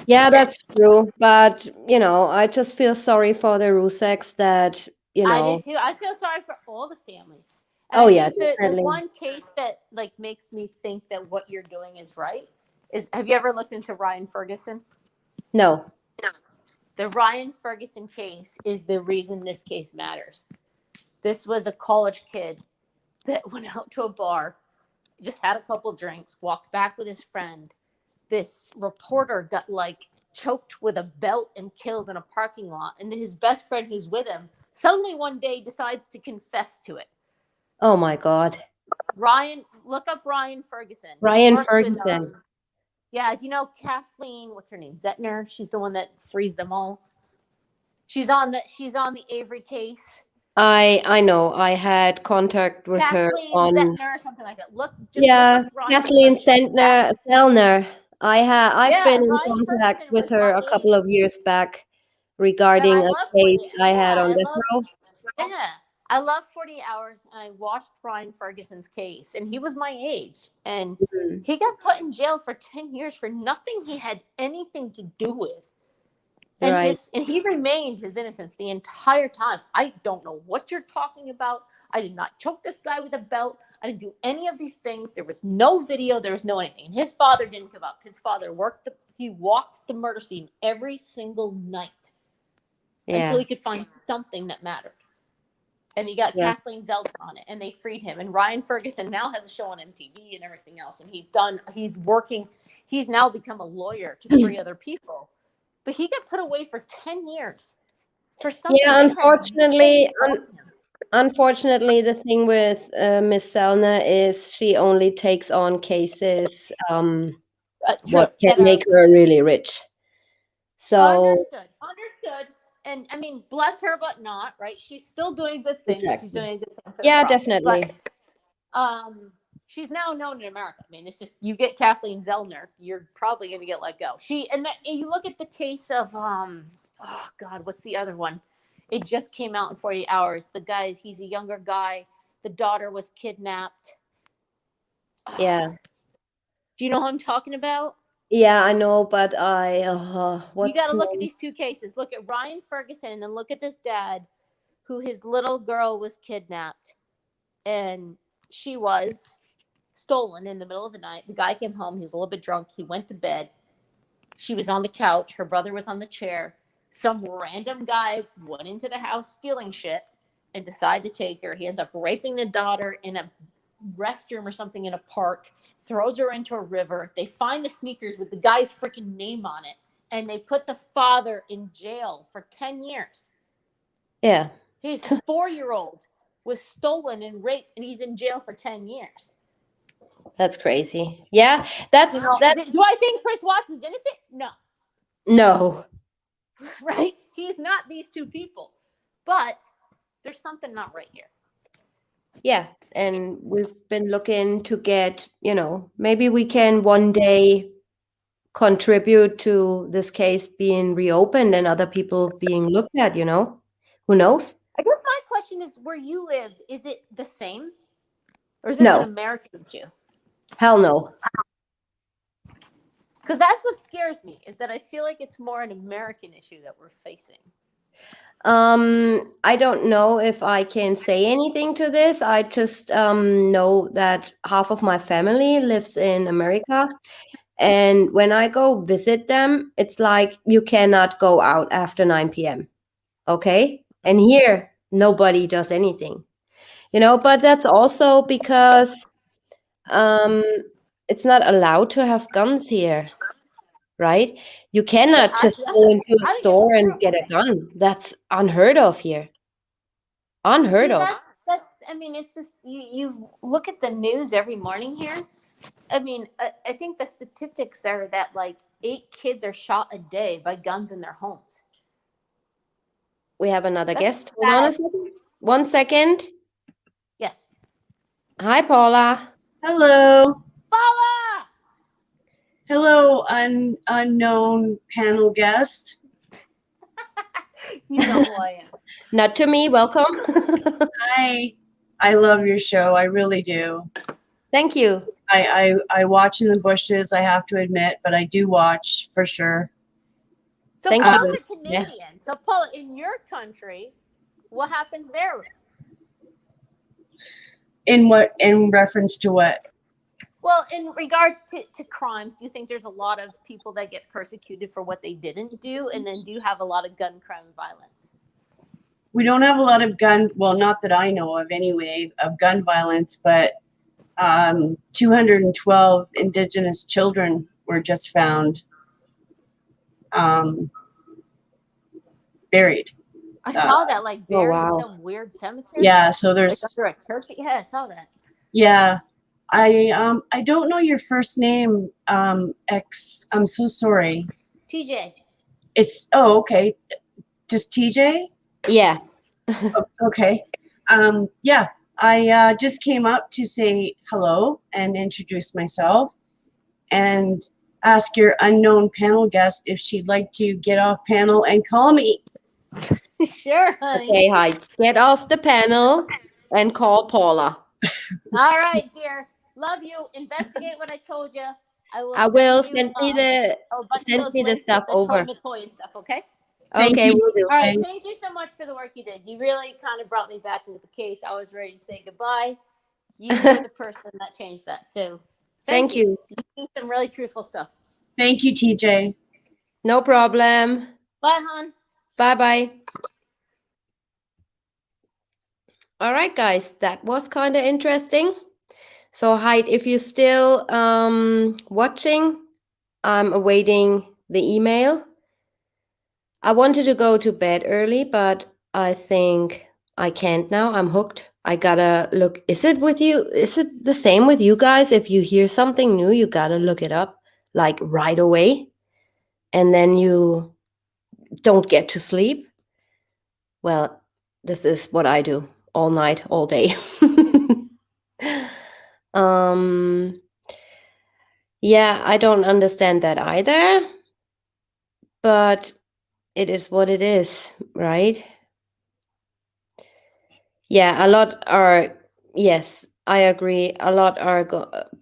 Yeah, that's true. But, I just feel sorry for the Ruseks that, I do too. I feel sorry for all the families. And oh I yeah, think the definitely. one case that like makes me think that what you're doing is right is, have you ever looked into Ryan Ferguson? No. The Ryan Ferguson case is the reason this case matters. This was a college kid that went out to a bar, just had a couple drinks, walked back with his friend. This reporter got like choked with a belt and killed in a parking lot. And his best friend who's with him suddenly one day decides to confess to it. Oh my God. Ryan, look up Ryan Ferguson. He Ryan works with, Ferguson. yeah, do you know Kathleen, what's her name? Zettner. She's the one that frees them all. She's on the Avery case. I know. I had contact with her Kathleen on, Zettner or something like that. Just look yeah, up Ryan Kathleen Ferguson. Sellner. I've Yeah, been in Ryan contact Ferguson with was her my a age. couple of years back And regarding I a love 48. case I Yeah, had on I death love. row. Yeah, I love 48 Hours, and I watched Ryan Ferguson's case, and he was my age, and Mhm. he got put in jail for 10 years for nothing he had anything to do with. And Right. he remained his innocence the entire time. I don't know what you're talking about. I did not choke this guy with a belt. I didn't do any of these things. There was no video. There was no anything. And his father didn't give up. His father he walked the murder scene every single night until Yeah. he could find something that mattered. And he got Yeah. Kathleen Zeldin on it, and they freed him. And Ryan Ferguson now has a show on MTV and everything else. And he's now become a lawyer to free other people. But he got put away for 10 years for something Yeah, they had nothing on him. unfortunately, the thing with Miss Selner is she only takes on cases True. what can That are make her really rich. So understood. And I mean, bless her, but not, right? She's still doing good things. She's exactly. doing a good thing for the Yeah, profit. But definitely. she's now known in America. I mean, it's just, you get Kathleen Zellner, you're probably going to get let go. And you look at the case of oh God, what's the other one? It just came out in 48 hours. He's a younger guy. The daughter was kidnapped. Yeah. Do you know who I'm talking about? Yeah, I know, but You got what's to look at name? these two cases. Look at Ryan Ferguson and look at this dad who his little girl was kidnapped and she was stolen in the middle of the night. The guy came home. He was a little bit drunk. He went to bed. She was on the couch. Her brother was on the chair. Some random guy went into the house stealing shit and decided to take her. He ends up raping the daughter in a restroom or something in a park, throws her into a river. They find the sneakers with the guy's freaking name on it, and they put the father in jail for 10 years. Yeah. His 4-year-old was stolen and raped, and he's in jail for 10 years. That's crazy. Yeah, that's that. Do I think Chris Watts is innocent? No. No. Right? He's not these two people. But there's something not right here. Yeah, and we've been looking to get, maybe we can one day contribute to this case being reopened and other people being looked at, Who knows? I guess my question is, where you live, is it the same? Or is this an No. American issue? Hell no. Because that's what scares me, is that I feel like it's more an American issue that we're facing. I don't know if I can say anything to this. I just know that half of my family lives in America. And when I go visit them, it's like you cannot go out after 9 p.m. Okay? And here, nobody does anything. But that's also because um, it's not allowed to have guns here. right? You cannot just go into a I think it's store and get a terrifying. gun. That's unheard of here. Unheard See, of. that's. I mean, it's just you look at the news every morning here. I mean, I think the statistics are that like 8 kids are shot a day by guns in their homes. We have another That's guest. Hold on a sad. second. 1 second. Yes. Hi, Paula. Hello. Paula! Hello, unknown panel guest. You know who I am. Not to me. Welcome. Hi. I love your show. I really do. Thank you. I watch in the bushes, I have to admit, but I do watch for sure. So Thank Paula's you. a Canadian. Yeah. So Paula, in your country, what happens there? In reference to what? Well, in regards to crimes, do you think there's a lot of people that get persecuted for what they didn't do? And then do you have a lot of gun crime violence? We don't have a lot of well, not that I know of anyway, of gun violence, but 212 Indigenous children were just found buried. I saw that, like, Oh, buried in wow. some weird cemetery. Yeah, so Like there's under a turkey. Yeah, I saw that. yeah. I don't know your first name, X. I'm so sorry. TJ. It's okay. Just TJ? Yeah. Okay. Yeah. I just came up to say hello and introduce myself and ask your unknown panel guest if she'd like to get off panel and call me. Sure, honey. Okay, Heights. Get off the panel and call Paula. All right, dear. Love you. Investigate what I told you. I will send you, send a bunch send of those me the links stuff with the over. toy McCoy and stuff, okay? Thank Okay, you. we'll do. All right, Thank- thank you so much for the work you did. You really kind of brought me back into the case. I was ready to say goodbye. You were the person that changed that. So Thank you. You do some really truthful stuff. Thank you, TJ. No problem. Bye, hon. Bye-bye. All right, guys, that was kind of interesting. So, Height, if you're still watching, I'm awaiting the email. I wanted to go to bed early, but I think I can't now. I'm hooked. I gotta look. Is it with you? Is it the same with you guys? If you hear something new, you gotta look it up like right away, and then you don't get to sleep. Well, this is what I do all night, all day. Yeah, I don't understand that either, but it is what it is, right? Yeah, a lot are, yes, I agree. A lot are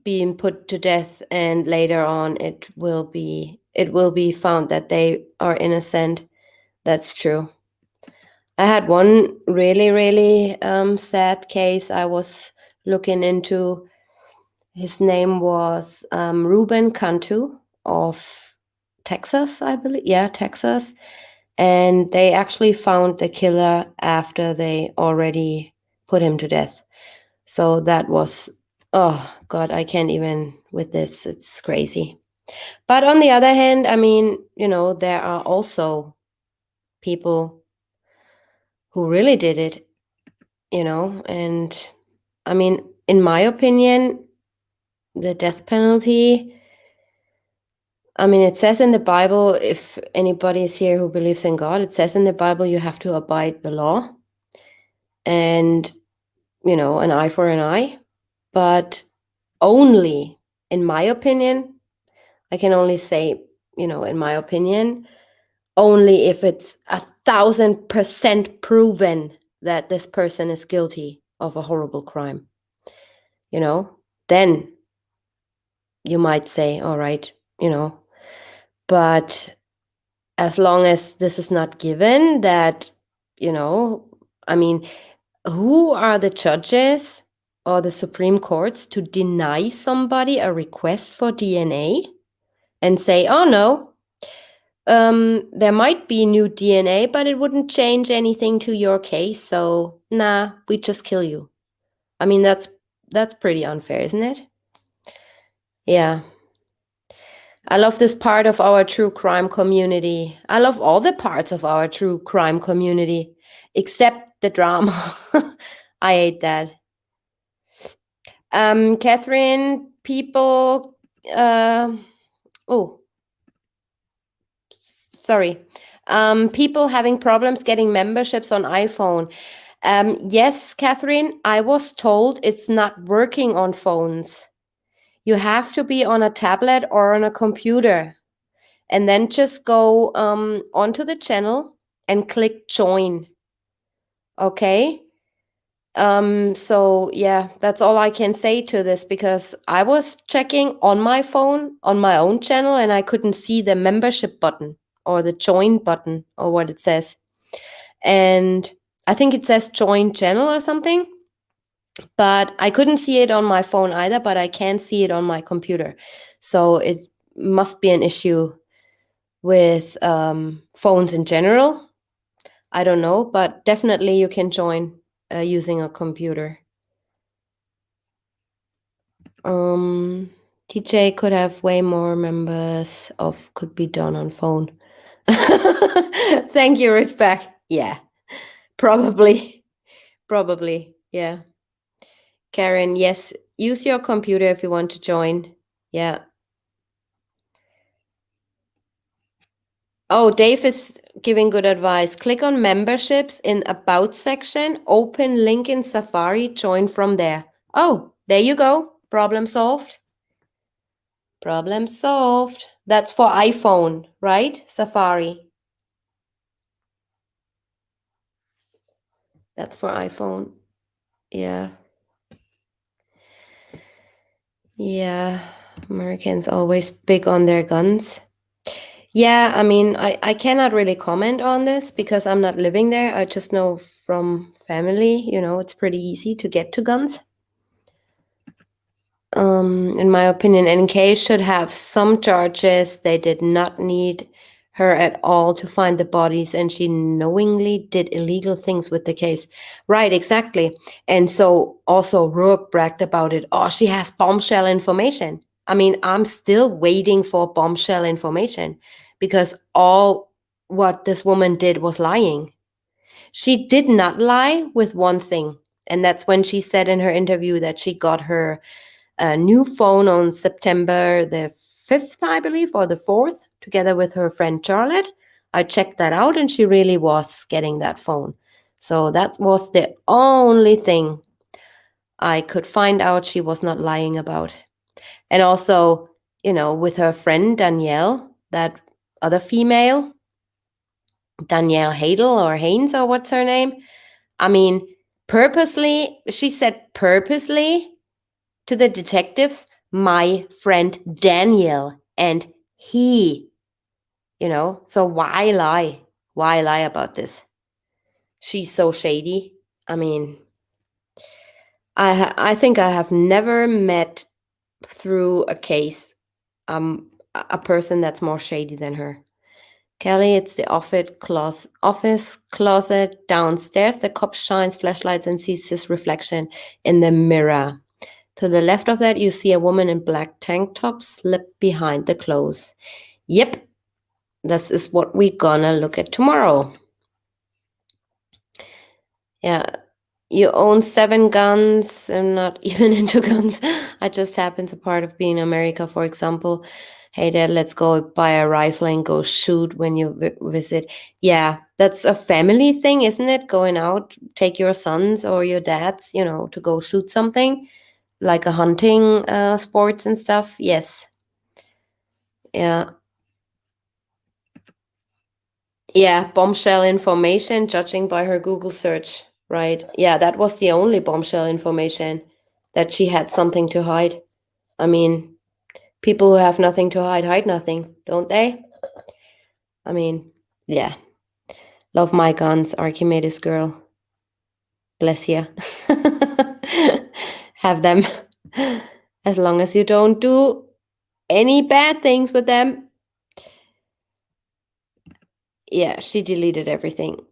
being put to death, and later on it will be found that they are innocent. That's true. I had one really sad case I was looking into. His name was Ruben Cantu of Texas, I believe. Yeah, Texas. And they actually found the killer after they already put him to death. So that was, oh God, I can't even with this. It's crazy. But on the other hand, I mean, there are also people who really did it, and I mean, in my opinion, the death penalty, I mean, it says in the Bible, if anybody is here who believes in God, it says in the Bible you have to abide the law and, an eye for an eye. But only, in my opinion, I can only say, in my opinion, only if it's 1,000% proven that this person is guilty of a horrible crime, then you might say, all right, but as long as this is not given, that, I mean, who are the judges or the Supreme Courts to deny somebody a request for DNA and say, oh no, there might be new DNA, but it wouldn't change anything to your case. So nah, we just kill you. I mean, that's pretty unfair, isn't it? Yeah. I love this part of our true crime community. I love all the parts of our true crime community, except the drama. I hate that. Catherine, people, oh, sorry. People having problems getting memberships on iPhone. Yes, Catherine, I was told it's not working on phones. You have to be on a tablet or on a computer, and then just go onto the channel and click join. Okay. So yeah, that's all I can say to this, because I was checking on my phone on my own channel and I couldn't see the membership button or the join button or what it says. And I think it says join channel or something, but I couldn't see it on my phone either, but I can see it on my computer. So it must be an issue with phones in general. I don't know, but definitely you can join using a computer. TJ could have way more members of could be done on phone. Thank you, Ridgeback. Yeah, probably. Probably. Yeah. Karen, yes, use your computer if you want to join. Yeah. Oh, Dave is giving good advice. Click on memberships in About section, open link in Safari, join from there. Oh, there you go. Problem solved. Problem solved. That's for iPhone, right? Safari. That's for iPhone. Yeah. Yeah. Americans always big on their guns. Yeah, I mean, I cannot really comment on this because I'm not living there. I just know from family, it's pretty easy to get to guns. In my opinion, NK should have some charges. They did not need her at all to find the bodies, and she knowingly did illegal things with the case. Right, exactly. And so also Rourke bragged about it. Oh, she has bombshell information. I mean, I'm still waiting for bombshell information because all what this woman did was lying. She did not lie with one thing, and that's when she said in her interview that she got her a new phone on September the 5th, I believe, or the 4th, together with her friend Charlotte. I checked that out and she really was getting that phone. So that was the only thing I could find out she was not lying about. And also, with her friend Danielle, that other female, Danielle Hadel or Haynes or what's her name? I mean, she said purposely to the detectives, my friend Daniel and he, so why lie? Why lie about this? She's so shady. I mean, I think I have never met through a case a person that's more shady than her. Kelly, it's the office closet downstairs. The cop shines flashlights and sees his reflection in the mirror. To the left of that, you see a woman in black tank top slip behind the clothes. Yep, this is what we're gonna look at tomorrow. Yeah, you own 7 guns. I'm not even into guns. I just happen to part of being in America, for example. Hey, Dad, let's go buy a rifle and go shoot when you visit. Yeah, that's a family thing, isn't it? Going out, take your sons or your dads, to go shoot something. Like a hunting sports and stuff. Yes. Yeah. Yeah, bombshell information, judging by her Google search. Right. Yeah, that was the only bombshell information, that she had something to hide. I mean, people who have nothing to hide nothing, don't they? I mean, yeah. Love my guns, Archimedes girl. Bless you. Have them. As long as you don't do any bad things with them. Yeah, she deleted everything.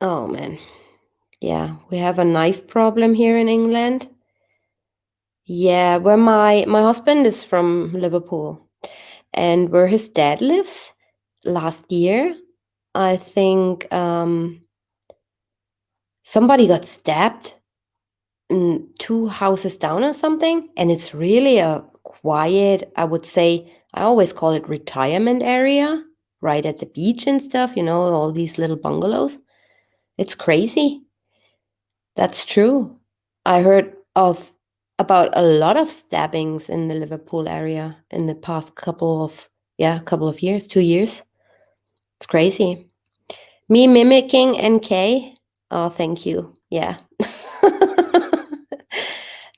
Oh, man. Yeah, we have a knife problem here in England. Yeah, where my husband is from Liverpool, and where his dad lives. Last year, I think somebody got stabbed 2 houses down or something, and it's really a quiet, I would say, I always call it retirement area, right at the beach and stuff, all these little bungalows. It's crazy. That's true. I heard of about a lot of stabbings in the Liverpool area in the past couple of years, 2 years. It's crazy. Me mimicking NK? Oh, thank you. Yeah.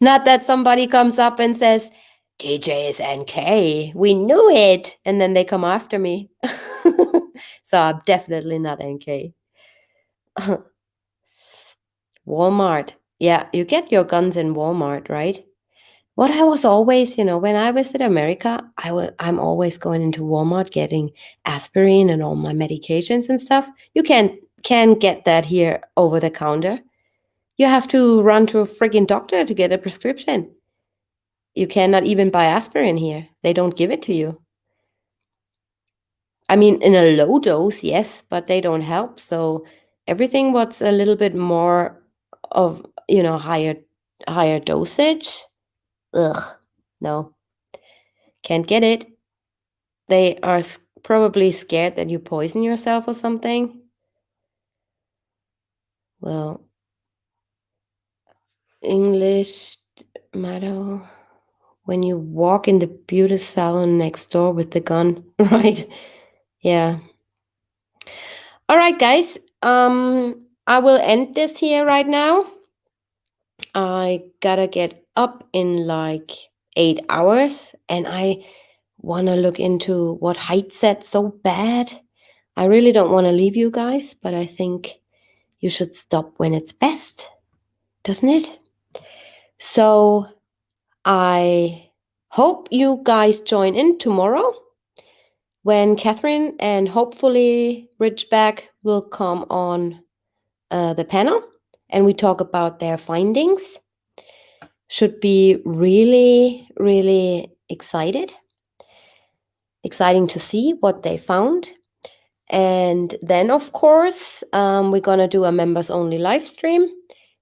Not that somebody comes up and says, DJ is NK. We knew it. And then they come after me. So I'm definitely not NK. Walmart. Yeah, you get your guns in Walmart, right? What I was always, when I visit America, I'm always going into Walmart getting aspirin and all my medications and stuff. You can't get that here over the counter. You have to run to a friggin' doctor to get a prescription. You cannot even buy aspirin here. They don't give it to you. I mean, in a low dose, yes, but they don't help. So everything what's a little bit more of, higher dosage, ugh, no, can't get it. They are probably scared that you poison yourself or something. Well, English matter when you walk in the beauty salon next door with the gun, right? Yeah. All right, guys. I will end this here right now. I gotta get up in like 8 hours, and I want to look into what height set so bad. I really don't want to leave you guys, but I think you should stop when it's best, doesn't it? So I hope you guys join in tomorrow when Catherine and hopefully Ridgeback will come on the panel and we talk about their findings. Should be really, really exciting to see what they found. And then, of course, we're going to do a members only live stream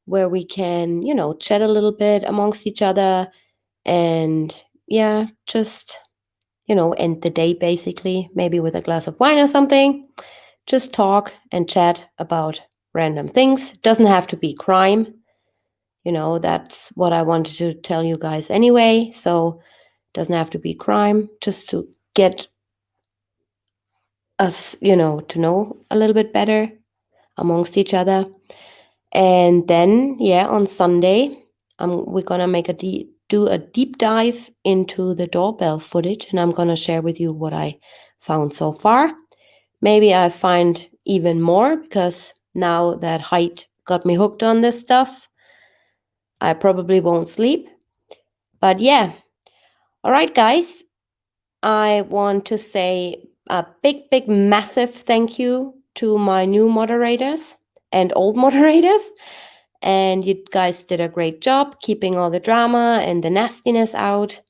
where we can, chat a little bit amongst each other and, yeah, just, end the day basically, maybe with a glass of wine or something. Just talk and chat about random things. Doesn't have to be crime. That's what I wanted to tell you guys anyway. So it doesn't have to be crime, just to get us, to know a little bit better amongst each other. And then, yeah, on Sunday, we're gonna do a deep dive into the doorbell footage, and I'm gonna share with you what I found so far. Maybe I find even more, because now that height got me hooked on this stuff, I probably won't sleep. But yeah, all right, guys. I want to say a big, big, massive thank you to my new moderators and old moderators. And you guys did a great job keeping all the drama and the nastiness out.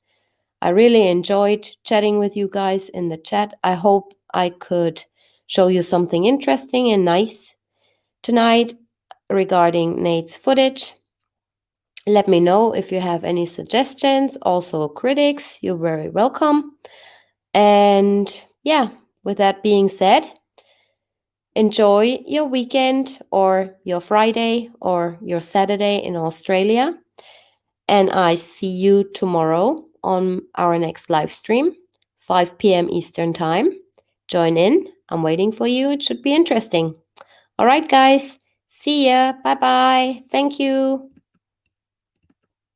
I really enjoyed chatting with you guys in the chat. I hope I could show you something interesting and nice tonight regarding Nate's footage. Let me know if you have any suggestions, also critics. You're very welcome. And yeah, with that being said, enjoy your weekend or your Friday or your Saturday in Australia. And I see you tomorrow on our next live stream, 5 p.m. Eastern Time. Join in. I'm waiting for you. It should be interesting. All right, guys. See ya. Bye-bye. Thank you.